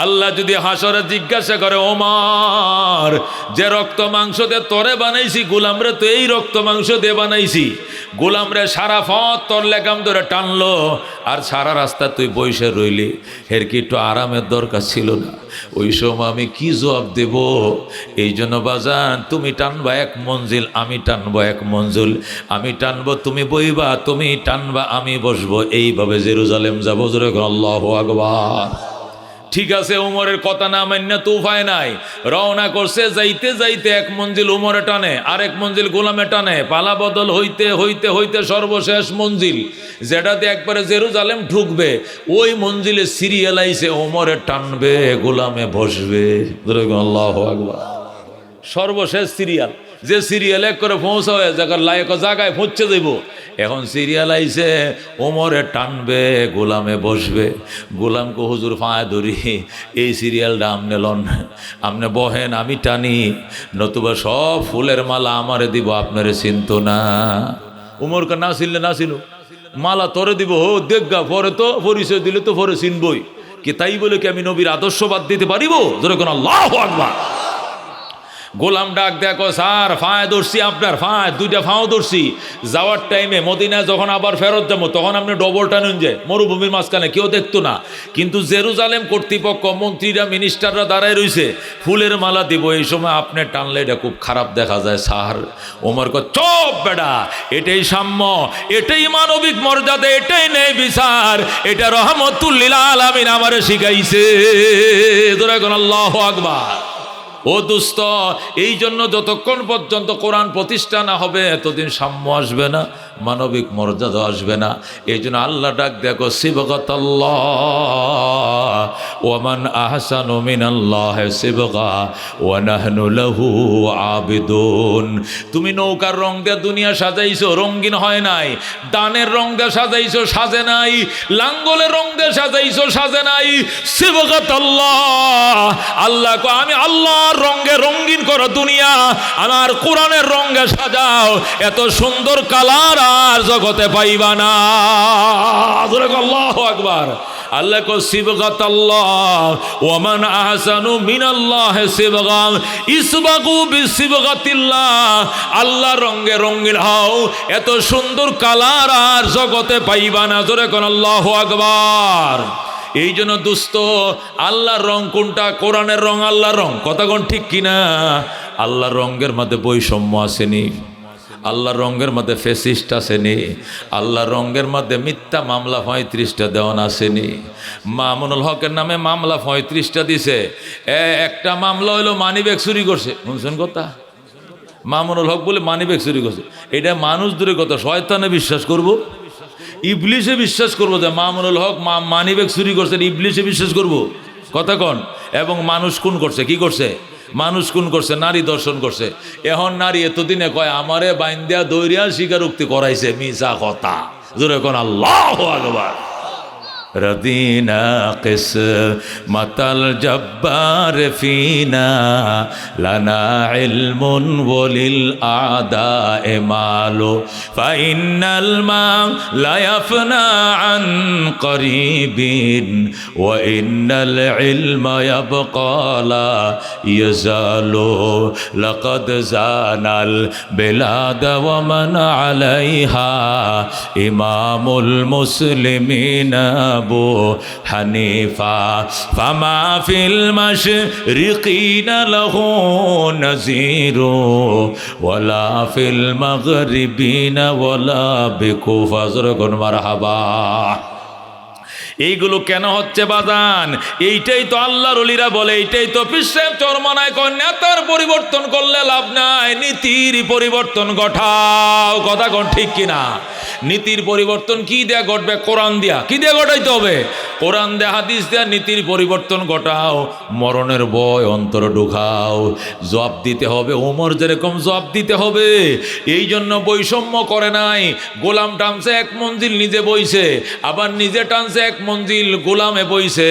আল্লাহ যদি হাসরে জিজ্ঞাসা করে, ওমর যে রক্ত মাংস দিয়ে তোরে বানাইছি, গোলামরে তো এই রক্ত মাংস দিয়ে বানাইছি, গোলামরে সারা পথ তোর লেগাম ধরে টানলো, আর সারা রাস্তা তুই বসে রইলি, এর কি একটু আরামের দরকার ছিল না? ওই সময় আমি কি জবাব দেব? এই জন্য বাজান, তুমি টানবা এক মঞ্জিল, আমি টানবো এক মঞ্জিল, আমি টানবো তুমি বইবা, তুমি টানবা আমি বসবো, এইভাবে জেরুজালেম যাবো। জোরে আল্লাহু আকবার। ঠিক আছে, উমরের কথা না মান্য তো উপায় নাই। রওনা করছে, যাইতে যাইতে এক মঞ্জিল উমরে টানে, আরেক মঞ্জিল গোলামে টানে, পালা বদল হইতে হইতে হইতে সর্বশেষ মঞ্জিল যেটাতে একবারে জেরুজালেম ঢুকবে, ওই মঞ্জিলে সিরিয়াল আইছে, উমরে টানবে, গোলামে বসবে। আল্লাহু আকবার। সর্বশেষ সিরিয়াল, যে সিরিয়াল এক করে পৌঁছা হয়ে জায়গায় পৌঁছে দেব, এখন সিরিয়াল আইছে, ওমরে টানবে, গোলামে বসবে। গোলামকে হুজুর ফাঁয়া ধরি, এই সিরিয়ালটা আমনে লন, আমনে বহেন, আমি টানি, নতুবা সব ফুলের মালা আমারে দিব, আপনারে চিন্ত না। উমরকে না ছিললে না ছিল, মালা তোরে দিব, হো দেখগা, পরে তো পরিচয় দিলে তো পরে চিনবই কি, তাই বলে কি আমি নবীর আদর্শ বাদ দিতে পারিব? ধরে কোন আল্লাহু আকবার। গোলাম ডাক দেখো, স্যার ফাঁয় ধরছি, আপনার ফাঁয় দুইটা ফাঁও ধরছি, যাওয়ার টাইমে মদিনায় যখন আবার ফেরত যাবো, তখন আপনি ডবল টানুন যে মরুভূমির মাঝখানে, কেউ দেখতো না, কিন্তু জেরুজালেম কর্তৃপক্ষ, মন্ত্রীরা, মিনিস্টাররা দাঁড়ায় রইছে, ফুলের মালা দিব, এই সময় আপনি টানলে এটা খুব খারাপ দেখা যায় স্যার। ওমর কয় চুপ বেটা, এটাই সাম্য, এটাই মানবিক মর্যাদা, এটাই নেই বিচার, এটা রহমতুল লিল আলামিন আমারে শিখাইছে। ধরে কোন আল্লাহু আকবার। ও দুস্ত, এই জন্য যতক্ষণ পর্যন্ত কোরআন প্রতিষ্ঠা না হবে, এতদিন সাম্য আসবে না, মানবিক মর্যাদা আসবে না। এই জন্য আল্লাহ ডাক দেখো, সিবগাতাল্লাহ ওয়া মান আহসানু মিনাল্লাহি সিবগা ওয়া নাহনু লাহু আবিদুন। তুমি নৌকার রং দিয়ে দুনিয়া সাজাইছো, রঙিন হয় নাই। দানের রং দিয়ে সাজাইছো, সাজে নাই। লাঙ্গলের রং দিয়ে সাজাইছো, সাজে নাই। সিবগাতাল্লাহ, আল্লাহ কো আমি আল্লাহর রঙে রঙিন করো দুনিয়া, আমার কোরআনের রঙে সাজাও, এত সুন্দর কালার আর জগতে পাইবা না। আল্লাহু আকবার। আল্লাহ কো সিবগাতাল্লাহ ওয়া মান আহসানু মিনাল্লাহি সিবগা ইসবাগু বিসিবগাতিল্লাহ। আল্লাহ রঙে রঙিন হও, এত সুন্দর কালার আর জগতে পাইবা না। জোরে কোন আল্লাহু আকবার। এই জন্য দোস্ত, আল্লাহর রং কোনটা? কোরআনের রং আল্লাহর রং, কথা কোন ঠিক কিনা? আল্লাহর রঙের মধ্যে বৈষম্য আসেনি, আল্লাহর রঙের মধ্যে ফেসিস্ট আসেনি, আল্লাহর রঙের মধ্যে মিথ্যা মামলা 35টা দেওয়ান আসেনি। মামুনুল হকের নামে মামলা 35টা দিছে। একটা মামলা হইলো মানিব্যাগ চুরি করছে, শুনছেন কথা? মামুনুল হক বলে মানিব্যাগ চুরি করছে। এটা মানুষ দূরে কথা, শয়তানে বিশ্বাস করবো, ইবলিশে বিশ্বাস করবো যে মামুনুল হক মানিব্যাগ চুরি করছেন, ইবলিশে বিশ্বাস করবো, কথা কন। এবং মানুষ খুন করছে, কি করছে? মানুষ খুন করছে, নারী দর্শন করছে। এখন নারী এতদিনে কয় আমারে বাইন্দিয়া দৈরিয়া স্বীকারোক্তি করাইছে, মিছা কথা। জোরে কোন আল্লাহু আকবার। রদিনা কিসমাতাল জব্বার ফিনা লানা ইলমুন ওয়ালিল আদায়ে মালু ফাইন্নাল মা লা ইয়াফনা আন করিবিন ওয়া ইন্নাল ইলমা ইয়াবকা লা ইয়াজালু লাকাদ জানাল বিলাদ ওয়া মান আলাইহা ইমামুল মুসলিমিনা আবু হানিফা ফামা ফিল মাশরিকিনা লাহু নাযীরু ওয়ালা ফিল মাগরিবিনা ওয়ালা বিকুফা। মারহাবা। এইগুলো কেন হচ্ছে বাজান? এইটাই তো আল্লাহর ওলিরা বলে, এইটাই তো পীর সাহেব চরমনায় কয়, নেতার পরিবর্তন করলে লাভ নাই, নীতির পরিবর্তন ঘটাও। কথা কোন ঠিক কিনা? নীতির পরিবর্তন কি দেয়া ঘটবে? কোরআন দিয়া। কি দিয়ে ঘটাইতে হবে? কোরআন দেয়া, হাদিস দেয়া, নীতির পরিবর্তন ঘটাও। মরণের ভয় অন্তর ঢুকাও। জবাব দিতে হবে, ওমর যেরকম জবাব দিতে হবে। এই জন্য বৈষম্য করে নাই। গোলাম টানছে এক মঞ্জিল, নিজে বইছে, আবার নিজে টানছে এক মঞ্জিল, গোলামে বইছে।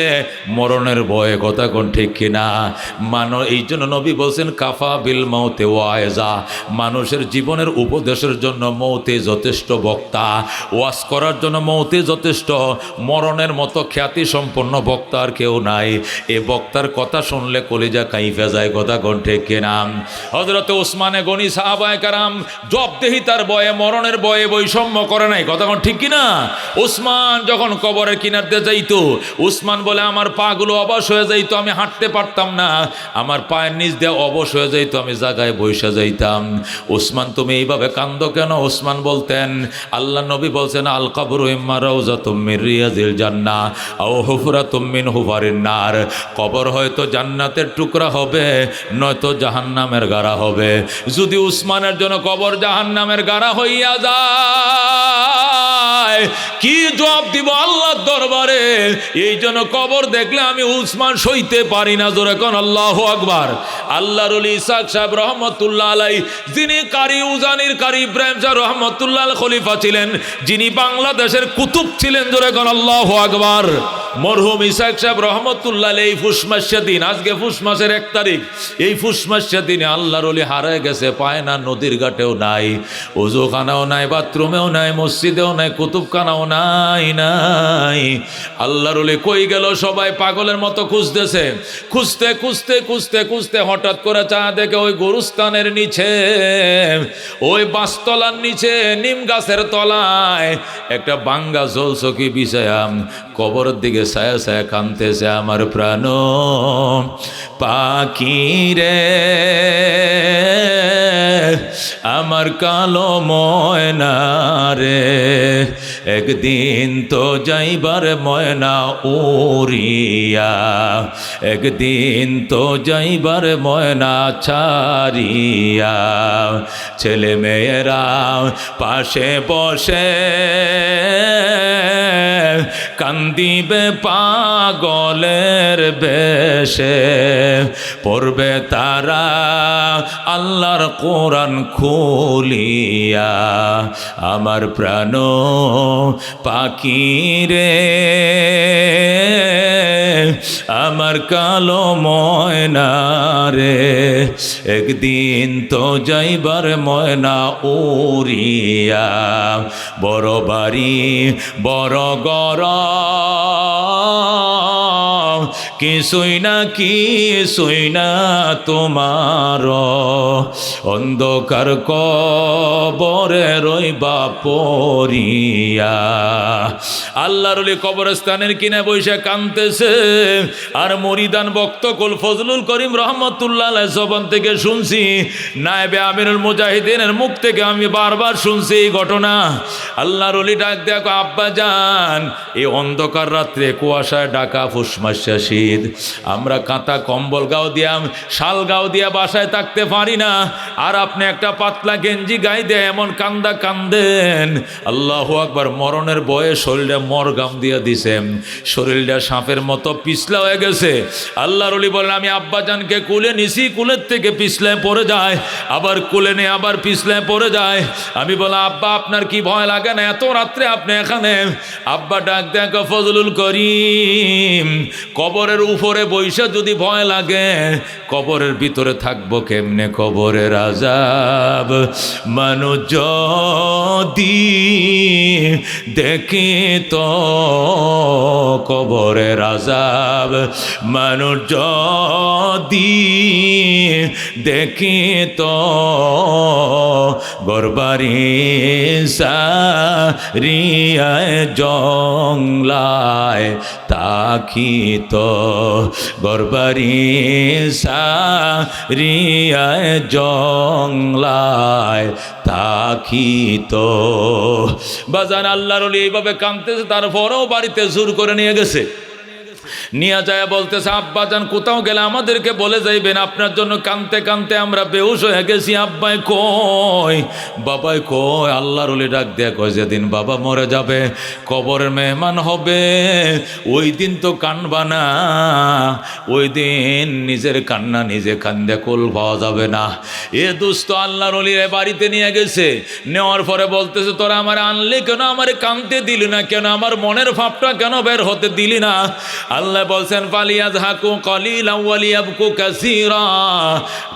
মরণের ভয়ে। কথা কোন ঠিক কিনা? এই জন্য নবী বলছেন, কাফা বিল মৌতে ওয়াইজা, মানুষের জীবনের উপদেশের জন্য মৌতে যথেষ্ট বক্তা, ওয়াজ করার জন্য মৌতে যথেষ্ট। মরণের মতো খ্যাতি সম্পন্ন বক্তা আর কেউ নাই। এ বক্তার কথা শুনলে কলিজা কাইফা যায়। কথা কোন ঠিক কিনা? হযরত ওসমানে গনি সাহাবায়ে কেরাম জবাবদেহিতার ভয়ে, মরণের ভয়ে বৈষম্য করে নাই। কথা কোন ঠিক কিনা? ওসমান যখন কবরের কিনার দিয়ে যাইতো, ওসমান বলে আমার পাগুলো অবশ হয়ে যাইতো, আমি হাঁটতে পারতাম না, আমার পায়ের নিচ দিয়ে অবশ হয়ে যাইতো, আমি জায়গায় বসে যাইতাম। ওসমান তুমি এইভাবে কান্দো কেন? ওসমান বলতেন, আল্লাহ নবী বলছেন, আল কবরু ইম্মা রাউযাতুম মির রিয়াজিল জান্নাহ আও হুফরাতুম মিন হুফারিন নার। কবর হয়তো জান্নাতের টুকরা হবে, নয়তো জাহান্নামের গাড়া হবে। যদি উসমানের জন্য কবর জাহান্নামের গাড়া হইয়া যায়, কি জবাব দিব আল্লাহর দরবারে? এই জন্য কবর দেখলে আমি উসমান সইতে পারি না। জোরে কোন আল্লাহু আকবার। আল্লাহর ওলি ইসহাক সাহেব রহমতুল্লাহ আলাই, যিনি কারি উজানির কারি ইব্রাহিম সাহেব রহমতুল্লাহ আল খলিফা ছিলেন, যিনি বাংলাদেশের কুতুব ছিলেন। জোরে কোন আল্লাহু আকবার। মরহুম ইসহাক সাহেব রহমতুল্লাহ আলাই এই ফুস মাসের দিন, আজকে ফুস মাসের 1 তারিখ, এই ফুস মাসের দিনে আল্লাহর ওলি হারায় গেছে। পায় না, নদীর ঘাটেও নাই, ওযুখানাও নাই, বাথরুমেও নাই, মসজিদেও নাই, কুতুবখানাও নাই। আল্লাহর ওলি কই গেল? সবাই পাগলের মতো খুঁজতেছে। খুঁজতে খুঁজতে খুঁজতে খুঁজতে হঠাৎ করে চা দেখে ওই গরুস্থানের নিচে, ওই বাঁশতলার নিচে, নিম গাছের তলায় একটা বাঙ্গা জলচকি বিছায়া কবরের দিকে ছায়া ছায়া কাঁদতেছে। আমার প্রাণ পাখি রে, আমার কালো ময়না রে, একদিন তো যাইবার ময়না উড়িয়া, একদিন তো যাইবার ময়না ছাড়িয়া। ছেলে মেয়েরা পাশে বসে কান্দিবে পাগলের বেশে, পড়বে তারা আল্লাহর কোরআন খুলিয়া। আমার প্রাণ পাখি রে, আমার কালো ময়না রে, একদিন তো যাইবার ময়না উড়িয়া। বড় বাড়ি বড় গরম, কিছুই না তোমার, অন্ধকার কবরে রইবা পড়িয়া। আল্লাহর ওলি কবরস্থানের কিনে বসে কাঁদতেছে। আর মরিদান বক্তকুল ফজলুল করিম রহমতুল্লাহ আলাইহি জবান থেকে শুনছি, নায়েবে আমিরুল মুজাহিদিনের মুখ থেকে আমি বারবার শুনছি এই ঘটনা। আল্লাহর ওলি ডাক দেখো, আব্বা যান, এই অন্ধকার রাত্রে কুয়াশায় ঢাকা ফুস মাসে শীত, আমরা কাঁথা কম্বল গাও দিয়াম, শাল গাও দিয়া বাসায় থাকতে পারি না, আর আপনি একটা পাতলা গেঞ্জি গায়ে দিয়ে এমন কান্দা কান্দেন। আল্লাহু আকবার। মরণের বয়ে শরীরটা মরগাম দিয়া দিছেন, শরীরটা সাপের মতো পিছলা হয়ে গেছে। আল্লাহর ওলি বলেন, আমি আব্বাজানকে কুলে নিছি, কুলের থেকে পিছলায় পড়ে যায়, আবার কুলে নিয়ে আবার পিছলায় পড়ে যায়। আমি বললাম, আব্বা আপনার কি ভয় লাগে না? এত রাত্রে আপনি এখানে? আব্বা ডাক দেখো, ফজলুল করিম, কবরের উপরে বৈশা যদি ভয় লাগে, কবরের ভিতরে থাকবো কেমনে? কবরের আযাব মানুষ যদি দেখি তো, কবরের আযাব মানুষ যদি দেখি তো, গরবারি সারিয়ায় জংলায় তাকিত গরবারি সারিয়ায় জংলায় তাকিত। বাজান আল্লাহর ওলি এইভাবে কাঁদতেছে, তারপরেও বাড়িতে জোর করে নিয়ে গেছে। নিয়ে যায় বলতেছে, আব্বাজান কোথাও গেলে আমাদেরকে বলে যাইবেন, আপনার জন্য কানতে কানতে আমরা বেহুশ হয়ে গেছি। আব্বাই কই, বাবাই কই? আল্লাহর ওলি ডাক দেয়া কয়, যেদিন বাবা মরে যাবে, কবরের মেহমান হবে, ওই দিন তো কানবা না, ওই দিন নিজের কান্না নিজে কান্দে কুল পাওয়া যাবে না। এ দুস্থ আল্লাহর ওলির বাড়িতে নিয়ে গেছে। নেওয়ার পরে বলতেছে, তোরা আমার আনলে কেন, আমার কানতে দিলি না কেন, আমার মনের ভাবটা কেন বের হতে দিলি না? আল্লাহ বলছেন, ফালিয়াযহাকু কালিলান ওয়া লিয়াবকু কাসীরা,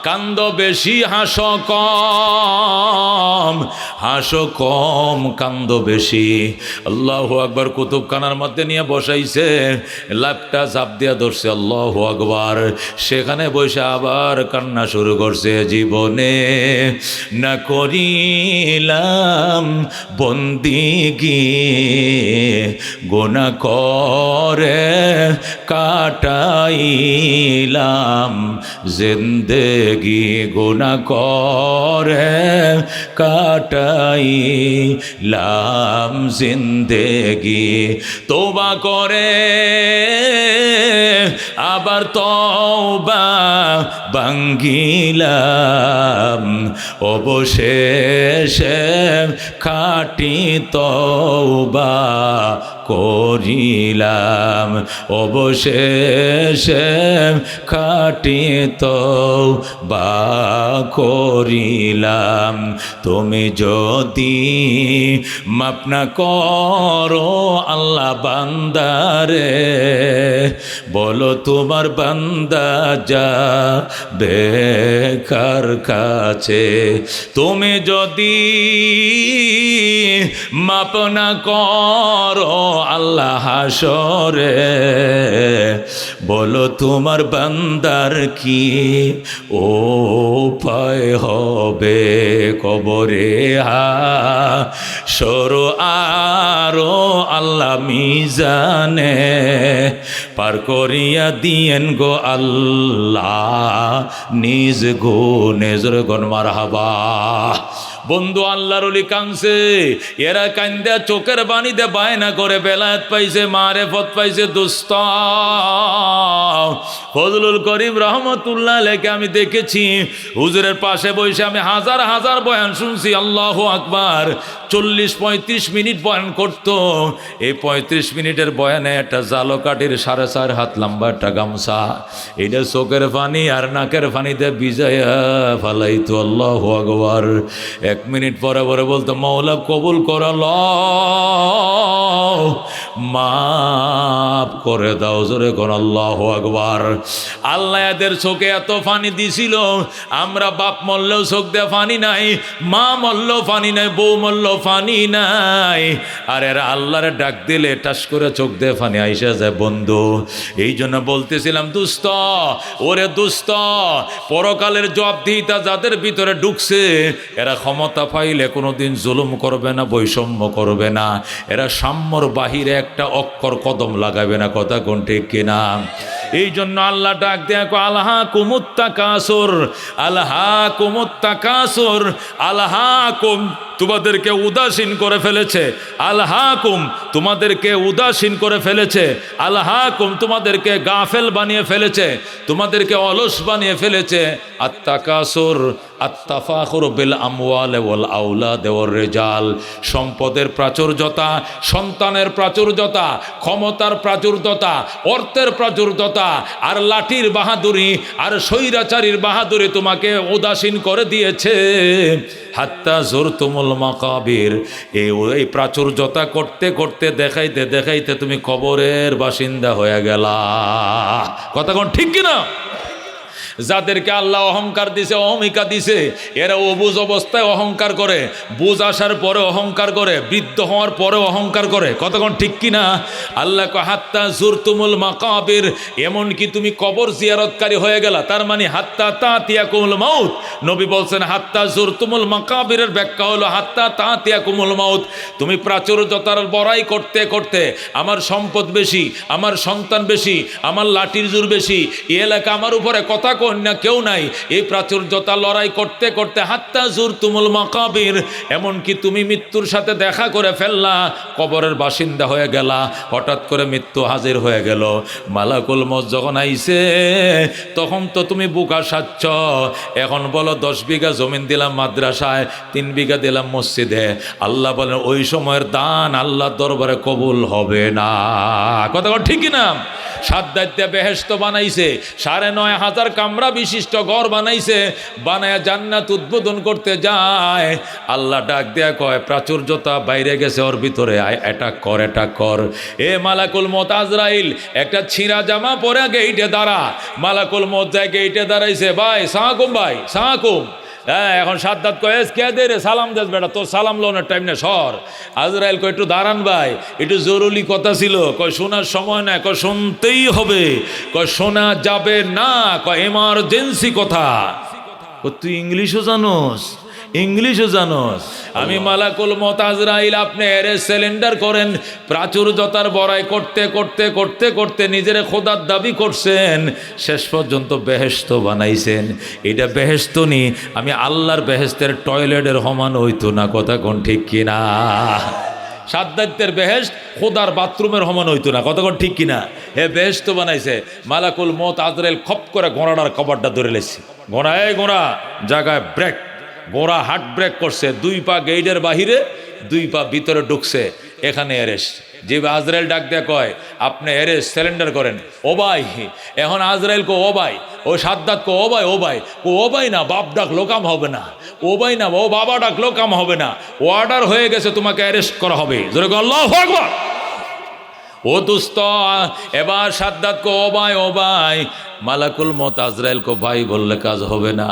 কান্দ বেশি হাসো কম, হাসো কম কান্দ বেশি। আল্লাহু আকবার। কুতুবখানার মধ্যে নিয়ে বসাইছে, ল্যাপটা চাপ দিয়া ধরছে, আল্লাহু আকবার। সেখানে বসে আবার কান্না শুরু করছে, জীবনে না করিলাম বন্দিগি, গুনাহ করে কাটাইলাম জিন্দেগি, গুনাহ করে কাটাইলাম জিন্দেগি। তওবা করে আবার তওবা ভাঙ্গিলাম, অবশেষে খাঁটি তওবা করিলাম, অবশেষে খাঁটি তওবা করিলাম। তুমি যদি মাফ না করো আল্লাহ বান্দারে, বলো তোমার বান্দা যাবে কার কাছে? তুমি যদি মাফ না করো আল্লাহ হাসরে, বলো তোমার বান্দার কি উপায় হবে? কবরে হাসর আরো আল্লাহ মিজানে পার করিয়া দিয়েন গো আল্লাহ নিজ গুণে। জোরে গণ মারহাবা। বন্ধু আল্লাহর ওলি কাঁদছে, এরা কান্দা চোখের বাণীতে বায়না করে বেলায়েত পাইছে, মারেফত পাইছে। দুস্ত ফজলুল করিম রহমতুল্লাহ আলাইহি আমি দেখেছি, হুজুরের পাশে বসে আমি হাজার হাজার বয়ান শুনছি। আল্লাহু আকবার। 40-35 মিনিট বয়ান করতো। এই 35 মিনিটের বয়ানে একটা জালো কাঠির 4.5 হাত লম্বা একটা গামছা, এটা চোখের পানি আর নাকের পানিতে ভিজাইয়া ফালাইতো। আল্লাহু আকবার। 1 মিনিট পরে পরে বলতো, মাওলা কবুল করাল, মাফ করে দাও। জোরে কোন আল্লাহু আকবার। আল্লাহ এদের চোখে এত পানি দিছিল, আমরা বাপ মরলেও চোখ দিয়ে পানি নাই, মা মরলেও পানি নাই, বউ মরলেও পানি নাই। আর এরা আল্লাহরে ডাক দিলে টাস করে চোখ দিয়ে পানি আইসা যায়। বন্ধু এই জন্য বলতেছিলাম, দুস্ত ওরে দুস্ত, পরকালের জবাবদিহিতা যাদের ভিতরে ঢুকছে, এরা ক্ষমতা পাইলে কোনোদিন জুলুম করবে না, বৈষম্য করবে না, এরা সাম্যর বাহিরে একটা অক্ষর কদম লাগাবে না। কথা কোন ঠিক কিনা? এই জন্য আল্লাহ ডাক দেয়া, আল্লাহ কুমুত্তাকাসুর, আল্লাহ কুমুত্তাকাসুর, আল্লাহ কুম তোমাদেরকে উদাসীন করে ফেলেছে, আল্লাহাকুম তোমাদেরকে উদাসীন করে ফেলেছে, আল্লাহাকুম তোমাদেরকে গাফেল বানিয়ে ফেলেছে, তোমাদেরকে অলস বানিয়ে ফেলেছে। আত্তাকাসুর আত্তাফাখুর বিল আমওয়াল ওয়াল আওলাদ ওয়ার রিজাল, সম্পদের প্রাচুর্যতা, সন্তানের প্রাচুর্যতা, ক্ষমতার প্রাচুর্যতা, অর্থের প্রাচুর্যতা, আর লাঠির বাহাদুরি আর স্বৈরাচারীর বাহাদুরি তোমাকে উদাসীন করে দিয়েছে। হাত্তা জুরতুমুল মাকাবির, এই প্রাচুর্যতা করতে করতে দেখাইতে দেখাইতে তুমি কবরের বাসিন্দা হয়ে গেলা। কথা কোন ঠিক কিনা? যাদেরকে আল্লাহ অহংকার দিছে, অহমিকা দিছে, এরা অবুঝ অবস্থায় অহংকার করে, বুঝ আসার পরে অহংকার করে, বৃদ্ধ হওয়ার পরে অহংকার করে। কতক্ষণ ঠিক কিনা? আল্লাহ কয় হাত্তা জুরতুমুল মাকাবির, এমনকি তুমি কবর জিয়ারতকারী হয়ে গেলা, তার মানে হাত্তা তাতিয়াকুমুল মাউত। নবী বলছেন হাত্তা জুরতুমুল মাকাবিরের ব্যাখ্যা হলো হাত্তা তাতিয়াকুমুল মাউত। তুমি প্রাচুর্যতার বড়াই করতে করতে, আমার সম্পদ বেশি, আমার সন্তান বেশি, আমার লাঠির জোর বেশি, এই এলাকা আমার উপরে কথা কন্যা কেউ নাই, এই প্রাচুর্যতা লড়াই করতে করতে হাত্তা জুরতুমুল মাকাবির, এমনকি তুমি মৃত্যুর সাথে দেখা করে ফেললা, কবরের বাসিন্দা হয়ে গেলা, হঠাৎ করে মৃত্যু হাজির হয়ে গেল। মালাকুল মউত যখন আইছে তখন তো তুমি বুকা সাচ্ছ, এখন বলো 10 বিঘা জমিন দিলাম মাদ্রাসায়, 3 বিঘা দিলাম মসজিদে। আল্লাহ বলেন ওই সময়ের দান আল্লাহর দরবারে কবুল হবে না। কথা ঠিক না? সাদ্দাইতে বেহেশত বানাইছে, 9,500 কামরা বিশিষ্ট ঘর বানাইছে, বানায়া জান্নাত উদ্বোধন করতে যায়, আল্লাহ ডাক দেয়া কয় প্রাচুর্যতা বাইরে গেছে, ওর ভিতরে আয়, অ্যাটাক কর, অ্যাটাক কর। এ মালাকুল মউত আজরাইল একটা ছিঁড়া জামা পরে গেইটে দাঁড়া। মালাকুল মউত যায় গেইটে দাঁড়াইছে, ভাই সাহাকুম, ভাই সাহাকুম। হ্যাঁ, এখন সাদ্দাত কয় কে দে রে, সালাম দেস বেটা, তোর সালাম লোনের টাইম না, সর। আজরাইল কয় একটু দাঁড়ান ভাই, একটু জরুরি কথা ছিল। কয় শোনার সময় না, কয় শুনতেই হবে, কয় শোনা যাবে না, কয় এমার্জেন্সি কথা। তুই ইংলিশও জানোস, ইংলিশও জানোস। আমি মালাকুল মউত আজরাইল, আপনি এরে সিলিন্ডার করেন। প্রাচুর্যতার বড়াই করতে করতে করতে করতে নিজের খোদার দাবি করছেন, শেষ পর্যন্ত বেহেশত বানাইছেন। এটা বেহেশত নি, আমি আল্লাহর বেহেশতের টয়লেটের সমান হইতো না। কথা কোন ঠিক কিনা? সাদ্দাতের বেহেশত খোদার বাথরুমের সমান হইতো না। কতক্ষণ ঠিক কিনা? হে বেহেশত বানাইছে। মালাকুল মউত আজরাইল খপ করে ঘোড়াটার কবরটা ধরে লেছি। ঘোড়া, এই ঘোড়া জায়গায় ব্রেক। ঘোড়া হার্ট ব্রেক করছে, 2 পা গেইটের বাহিরে, 2 পা ভিতরে ঢুকছে। এখানে অ্যারেস্ট। যে আজরাইল ডাক দেয়া কয় আপনি অ্যারেস্ট সিলিন্ডার করেন। ও ভাই, এখন আজরাইল কো ও ভাই, ও সাদ্দাত কো ও ভাই, ও ভাই, ও ভাই না, বাপ ডাকলো কাম হবে না, ও ভাই না, ও বাবা ডাকলো কাম হবে না, অর্ডার হয়ে গেছে, তোমাকে অ্যারেস্ট করা হবে। জোরে কও আল্লাহু আকবার। ও দোস্ত, এবার সাদ্দাত কো ও ভাই, ও ভাই। মালাকুল মউত আজরাইল কো ভাই বললে কাজ হবে না,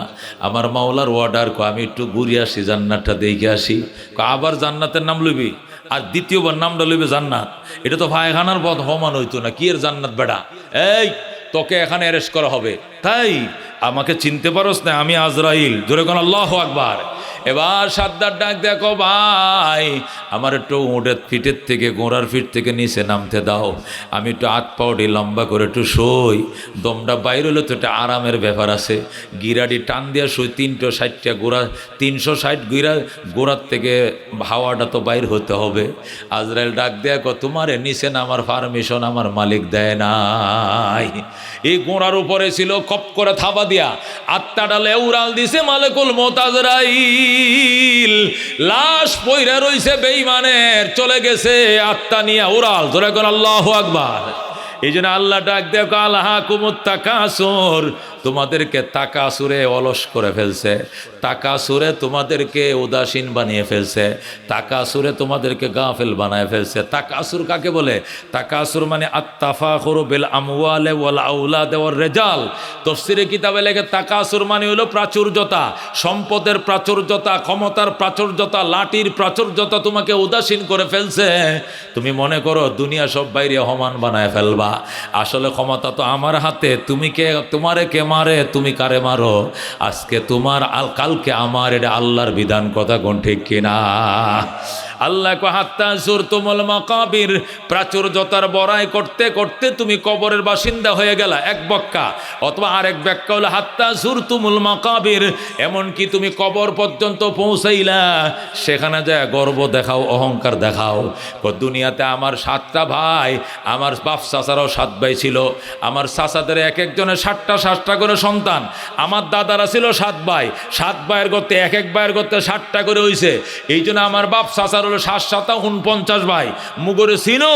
আমার মাওলার অর্ডার, কো আমি একটু ঘুরে আসি, জান্নাতটা দেখে আসি। আবার জান্নাতের নাম লইবি, আর দ্বিতীয়বার নামটা লইবে জান্নাত। এটা তো ভাইখানার পথ হমান হইতো না, কি এর জান্নাত বেড়া। এই তোকে এখানে অ্যারেস্ট করা হবে। তাই আমাকে চিনতে পারোস না? আমি আজরাইল। জোরে কোন আল্লাহু আকবার। এবার সাদ্দাত ডাক দেখো ভাই, আমার একটু উটের ফিটের থেকে, ঘোড়ার ফিট থেকে নিচে নামতে দাও, আমি একটু হাত পাউডি লম্বা করে একটু শোই, দমটা বাইর হলে তো একটা আরামের ব্যাপার আছে। গিরাডি টান দিয়া শোই, 360টা গোড়া, 360 গোড়ার থেকে হাওয়াটা তো বাইর হতে হবে। আজরাইল ডাক দেখো তোমারে নিচে নামার পারমিশন আমার মালিক দেয় নাই। এই ঘোড়ার উপরে ছিল, কপ করে থাবা দিয়া আত্মাটা লেউরাল দিছে মালাকুল মউত আজরাইল। লাশ পইরা রইছে বেঈমানের, চলে গেছে আত্মা নিয়ে উড়াল। জোরে কোন আল্লাহু আকবার। এই জন্য আল্লাহ ডাক দেয় আলহাকুমুত তাকাসুর, তোমাদেরকে তাকাসুরে অলস করে ফেলছে, তাকাসুরে তোমাদেরকে উদাসীন বানিয়ে ফেলছে, তাকাসুরে তোমাদেরকে গাফেল বানায় ফেলছে। তাকাসুর কাকে বলে? তাকাসুর মানে আত্তাফাখুরু বিল আমওয়ালি ওয়াল আওলাদ ওয়ার রিজাল। তাফসীরে কিতাবে লেখে তাকাসুর মানে হলো প্রাচুর্যতা, সম্পদের প্রাচুর্যতা, ক্ষমতার প্রাচুর্যতা, লাঠির প্রাচুর্যতা তোমাকে উদাসীন করে ফেলছে। তুমি মনে করো দুনিয়া সব বাইরে সমান বানায় ফেলবা। আসলে ক্ষমতা তো আমার হাতে, তুমি কে, তোমারে কে মারে, তুমি কারে মারো, আজকে তোমার কালকে আমার, এটা আল্লাহর বিধান। কথা কোন ঠিক কিনা? আল্লাহ কো হাত্তা জুরতুমুল মাকাবির, প্রাচুর্যতার বড়াই করতে করতে তুমি কবরের বাসিন্দা হয়ে গেলা, এক ব্যাখ্যা। অথবা আরেক ব্যাখ্যা হলো হাত্তা জুরতুমুল মাকাবির, এমনকি তুমি কবর পর্যন্ত পৌঁছাইলা, সেখানে যায় গর্ব দেখাও, অহংকার দেখাও। দুনিয়াতে আমার 7টা ভাই, আমার বাপ চাচারাও 7 ভাই ছিল, আমার চাচাদের এক একজনের 7টা করে সন্তান, আমার দাদারা ছিল 7 ভাই, 7 ভাইয়ের গর্তে এক এক ভাইয়ের গর্তে 7টা করে হইছে। এই জন্য আমার বাপ চাচার হলো 7 7 49 ভাই মুগরে চিনো।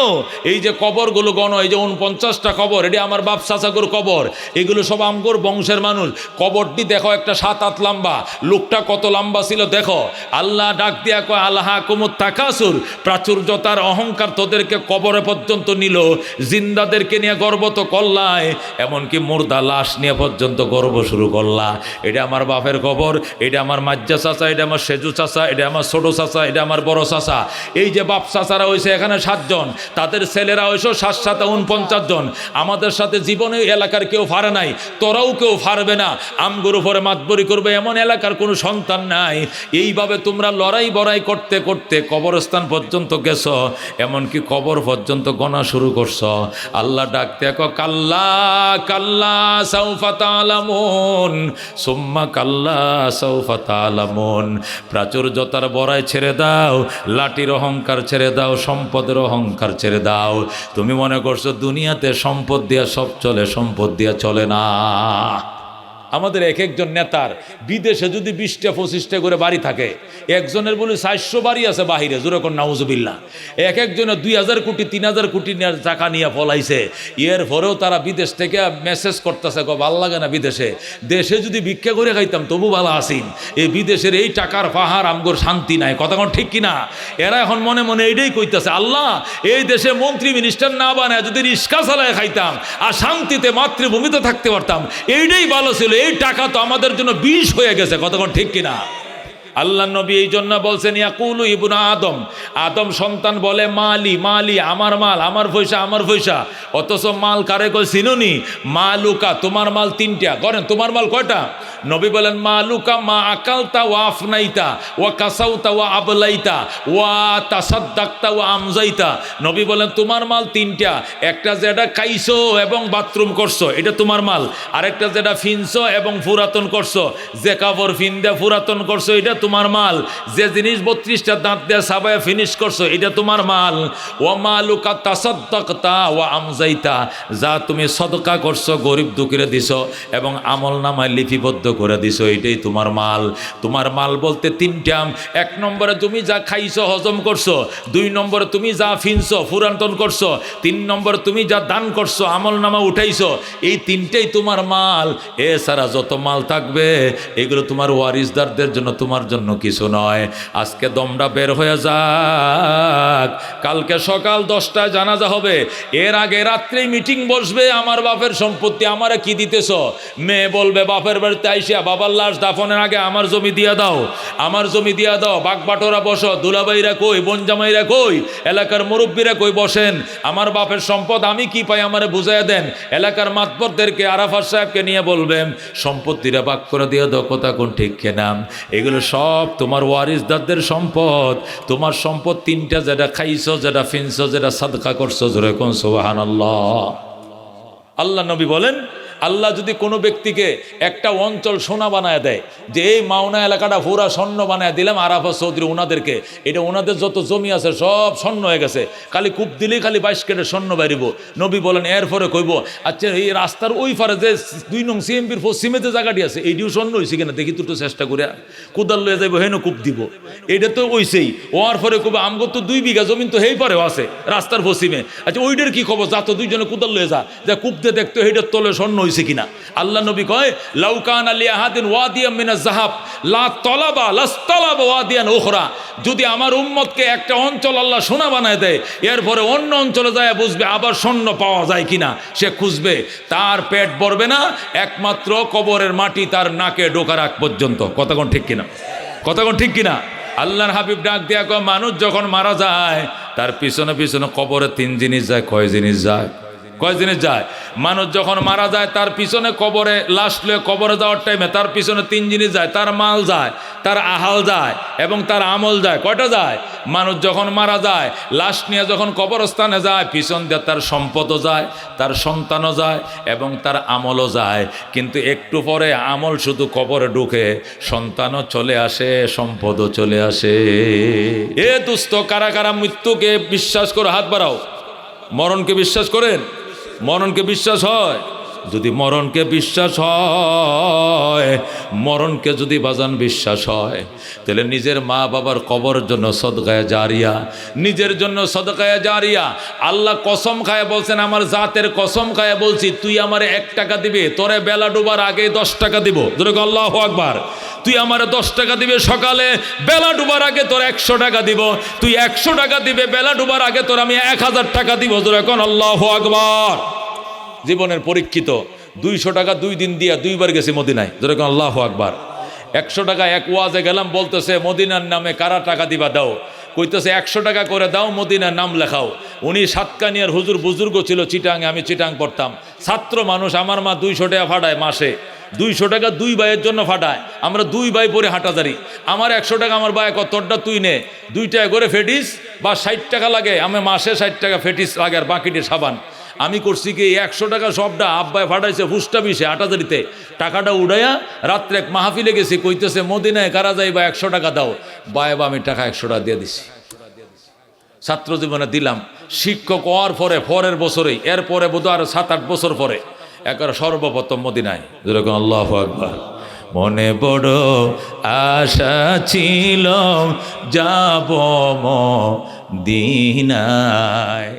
এই যে কবরগুলো গণ, এই যে 49টা কবর, এটি আমার বাপ চাচাগুর কবর, এগুলো সব আমগোর বংশের মানুষ। কবরটি দেখো একটা 7 8 লম্বা, লোকটা কত লম্বা ছিল দেখো। আল্লাহ ডাক দিয়া কয় আল্লাহা কুমুত তাকাসুর, প্রাচুর্যতার অহংকার তোদেরকে কবরে পর্যন্ত নিল। জিন্দাদেরকে নিয়ে গর্ব তো করলাই, এমনকি মুর্দা লাশ নিয়ে পর্যন্ত গর্ব শুরু করলা। এটা আমার বাপের কবর, এটা আমার মাজ্জা চাচা, এটা আমার সেজু চাচা, এটা আমার ছোট চাচা, এটা আমার বড় চাচা। এই যে বাপ চাচারা হয়েছে এখানে 7 জন, তাদের ছেলেরা হয়েছে 7 7 49 জন। আমাদের সাথে জীবনে এলাকার কেউ পারে নাই, তোরাও কেউ পারবে না। আমগুর উপরে মাতবরি করবে এমন এলাকার কোনো সন্তান নাই। এইভাবে তোমরা লড়াই বড়াই করতে করতে কবরস্থান পর্যন্ত গেছো, এমনকি কবর পর্যন্ত গণা শুরু করছো। আল্লাহ ডাক দেখো কাল্লা কাল্লা সাউফা তা'লামুন সুম্মা কাল্লা সাউফা তা'লামুন। প্রাচুর্যতার বড়াই ছেড়ে দাও, লাঠির অহংকার ছেড়ে দাও, সম্পদের অহংকার ছেড়ে দাও। তুমি মনে করছো দুনিয়াতে সম্পদ দিয়া সব চলে, সম্পদ দিয়া চলে না। আমাদের এক একজন নেতার বিদেশে যদি 20টা 25টা করে বাড়ি থাকে, একজনের বলে 400 বাড়ি আছে বাহিরে, যেরকম নাউজুবিল্লাহ। এক একজনের 2000 কোটি 3000 কোটি টাকা নিয়ে পলাইছে। এর পরেও তারা বিদেশ থেকে মেসেজ করতেছে গো ভাল লাগে না বিদেশে, দেশে যদি ভিক্ষা করে খাইতাম তবু ভালো আসিন। এই বিদেশের এই টাকার পাহাড় আমগোর শান্তি নাই। কথা কোন ঠিক কিনা? এরা এখন মনে মনে এইটাই কইতেছে, আল্লাহ এই দেশে মন্ত্রী মিনিস্টার না বানায় যদি রিক্সা চালায় খাইতাম আর শান্তিতে মাতৃভূমিতে থাকতে পারতাম, এইটাই ভালো ছিল। এই টাকা তো আমাদের জন্য বিষ হয়ে গেছে। কতক্ষণ ঠিক কিনা? আল্লাহ নবী এই জন্য বলছেন ইয়াকুলু ইবনু আদম, আদম সন্তান বলে মালি মালি, আমার মাল, আমার পয়সা, আমার পয়সা। অথচ মাল কারে কই চিনুনি? মালুকা, তোমার মাল 3টা। করেন তোমার মাল কয়টা? নবী বলেন মালুকা মা আকালতা ওয়া আফনাইতা ওয়া কাসাউতা ওয়া আবলাইতা ওয়া তাসাদ্দাকতা ওয়া আমজাইতা। নবী বলেন তোমার মাল 3টা। একটা যেটা খাইছো এবং বাথরুম করছো, এটা তোমার মাল। আরেকটা যেটা ফিনছো এবং পুরাতন করছো, যে কাপড় ফিন্দা পুরাতন করছো, এটা তোমার মাল। যে জিনিস 32টা দাঁত দিয়ে সাবায়া ফিনিশ করছো, এটা তোমার মাল। ওয়া মালুকা তাসাদ্দাকতা ওয়া আমজাইতা, যা তুমি সদকা করছো, গরিব দুঃখীরে দিছো এবং আমল নামায় লিপিবদ্ধ করে দিছো, এটাই তোমার মাল। তোমার মাল বলতে 3টা। 1 নম্বরে তুমি যা খাইছো হজম করছো, 2 নম্বরে তুমি যা ফিনছো পুরাতন করছো, 3 নম্বরে তুমি যা দান করছো আমল নামা উঠাইছো, এই 3টাই তোমার মাল। এছাড়া যত মাল থাকবে এগুলো তোমার ওয়ারিসদারদের জন্য, তোমার জন্য কিছু নয়। আজকে দমটা বের হয়ে যাক, কালকে সকাল 10টায় জানাজা হবে, এর আগে রাত্রে মিটিং বসবে। আমার বাপের সম্পত্তি আমারে কি দিতেছ? মেয়ে বলবে বাপের বাড়িতে আইসা বাবার লাশ দাফনের আগে আমার জমি দিয়া দাও, আমার জমি দিয়া দাও। বাগবাটোরা বসো, দুলাভাইরা কই, বোনজামাইরা কই, এলাকার মুরব্বীরা কই, বসেন। আমার বাপের সম্পদ আমি কি পাই আমারে বুঝাইয়া দেন। এলাকার মাতবরদেরকে, আরাফাত সাহেবকে নিয়ে বলবেন সম্পত্তিরা ভাগ করে দিয়ে দাও। কথা কোন ঠিক কেনা? এগুলো সব তোমার ওয়ারিসদারদের সম্পদ। তোমার সম্পদ 3টা, যেটা খাইছো, যেটা ফিনছো, যেটা সাদকা করছো। জোরে কোন সুবহানাল্লাহ। আল্লাহ নবী বলেন আল্লাহ যদি কোনো ব্যক্তিকে একটা অঞ্চল সোনা বানায় দেয়, যে এই মাওনা এলাকাটা পুরা স্বর্ণ বানায় দিলাম আরাফাত চৌধুরী ওনাদেরকে, এটা ওনাদের যত জমি আছে সব স্বর্ণ হয়ে গেছে, খালি কূপ দিলেই খালি 22 কেটে স্বর্ণ বাইরিব। নবী বলেন এরপরে কইব আচ্ছা এই রাস্তার ওই পারে যে 2 নং সিএমপির পশ্চিমে যে জায়গাটি আছে, এইটিও স্বর্ণ হয়েছে কিনা দেখি তো চেষ্টা করে, কোদাল লয়ে যাইব হেন কূপ দিব। এইটা তো ওইসেই ওয়ার পরে কইব আমগো তো 2 বিঘা জমিন তো হেই পরেও আছে রাস্তার পশ্চিমে। আচ্ছা ওইটার কি খবর? যা তো 2 জনে কোদাল লয়ে যা কূপ দিয়ে দেখতো এইটার তলে স্বর্ণ হয়েছে কিনা। আল্লাহ নবী কয় লাউকান আলী আহাদিন ওয়াদিয়াম মিনাজ যাহাব লা তলাবা লাস্তালাবা ওয়াদিয়ান উখরা। যদি আমার উম্মতকে একটা অঞ্চল আল্লাহ সোনা বানায় দেয়, এরপরে অন্য অঞ্চলে যায় বুঝবে আবার স্বর্ণ পাওয়া যায় কিনা, সে খুঁজবে। তার পেট ভরবে না একমাত্র কবরের মাটি তার নাকে ঢোকার আগ পর্যন্ত। কতক্ষণ ঠিক কিনা? কতক্ষণ ঠিক কিনা? আল্লাহর হাবিব ডাক দিয়া কয় মানুষ যখন মারা যায় তার পিছনে পিছনে কবরে 3 জিনিস যায়। কয় জিনিস যায়? কয় জিনিস যায়? মানুষ যখন মারা যায় তার পিছনে কবরে লাশ লয়ে কবরে যাওয়ার টাইমে তার পিছনে 3 জিনিস যায়। তার মাল যায়, তার আহাল যায় এবং তার আমল যায়। কয়টা যায়? মানুষ যখন মারা যায় লাশ নিয়ে যখন কবরস্থানে যায়, পিছন দিয়ে তার সম্পদও যায়, তার সন্তানও যায় এবং তার আমলও যায়। কিন্তু একটু পরে আমল শুধু কবরে ঢুকে, সন্তানও চলে আসে, সম্পদও চলে আসে। এ দুস্থ, কারা কারা মৃত্যুকে বিশ্বাস করে হাত বাড়াও। মরণকে বিশ্বাস করেন? মরণকে বিশ্বাস হয়? যদি মরণকে বিশ্বাস হয় মরণকে যদি বাজান বিশ্বাস হয়, তাহলে নিজের মা বাবার কবরের জন্য সদকায়ে জারিয়া, নিজের জন্য সদকায়ে জারিয়া। আল্লাহ কসম খায় বলছেন, আমার জাতের কসম খায় বলছি, তুই আমারে 1 টাকা দিবে, তোরে বেলা ডুবার আগে 10 টাকা দিব। ধরে আল্লাহু আকবার। তুই আমারে 10 টাকা দিবে সকালে, বেলা ডুবার আগে তোর 100 টাকা দিব। তুই 100 টাকা দিবে, বেলা ডুবার আগে তোর আমি 1000 টাকা দিব। ধরে এখন আল্লাহু আকবার। জীবনের পরীক্ষিত 200 টাকা 2 দিন দিয়া 2 বার গেছি মদিনায়। ধরে এখন আল্লাহু আকবার। 100 টাকা এক ওয়াজে গেলাম, বলতেছে মদিনার নামে কারা টাকা দিবা দাও। কইতেছে 100 টাকা করে দাও, মদিনার নাম লেখাও। উনি সাতকানিয়ার হুজুর বুজুর্গ ছিল চিটাঙে, আমি চিটাং পড়তাম। ছাত্র মানুষ, আমার মা 200 টাকা ফাটায় মাসে। 200 টাকা 2 ভাইয়ের জন্য ফাটায়। আমরা 2 ভাই পরে হাঁটাদারি। আমার 100 টাকা আমার ভাই কতটা তুই নে, 2 টাকা করে ফেটিস বা 60 টাকা লাগে। আমি মাসে 60 টাকা ফেটিস লাগে, আর বাকিটি সাবান। আমি করছি কি 100 টাকা সবটা আব্বায় ফাটাইছে ফুসটা বিষে হাঁটাদারিতে। টাকাটা উড়াইয়া রাত্রে এক মাহফিলে গেছি, কইতেছে মদিনায় কারা যাই বা 100 টাকা দাও। বাবা আমি টাকা 100 টাকা দিয়ে দিছি। ছাত্র জীবনে দিলাম। শিক্ষক হওয়ার পরে পরের বছরেই, এরপরে বোধহয় আরো 7-8 বছর পরে একবার সর্বপ্রথম মদিনায়। যেরকম আল্লাহু আকবার। মনে বড় আশা ছিল যাব মদিনায়।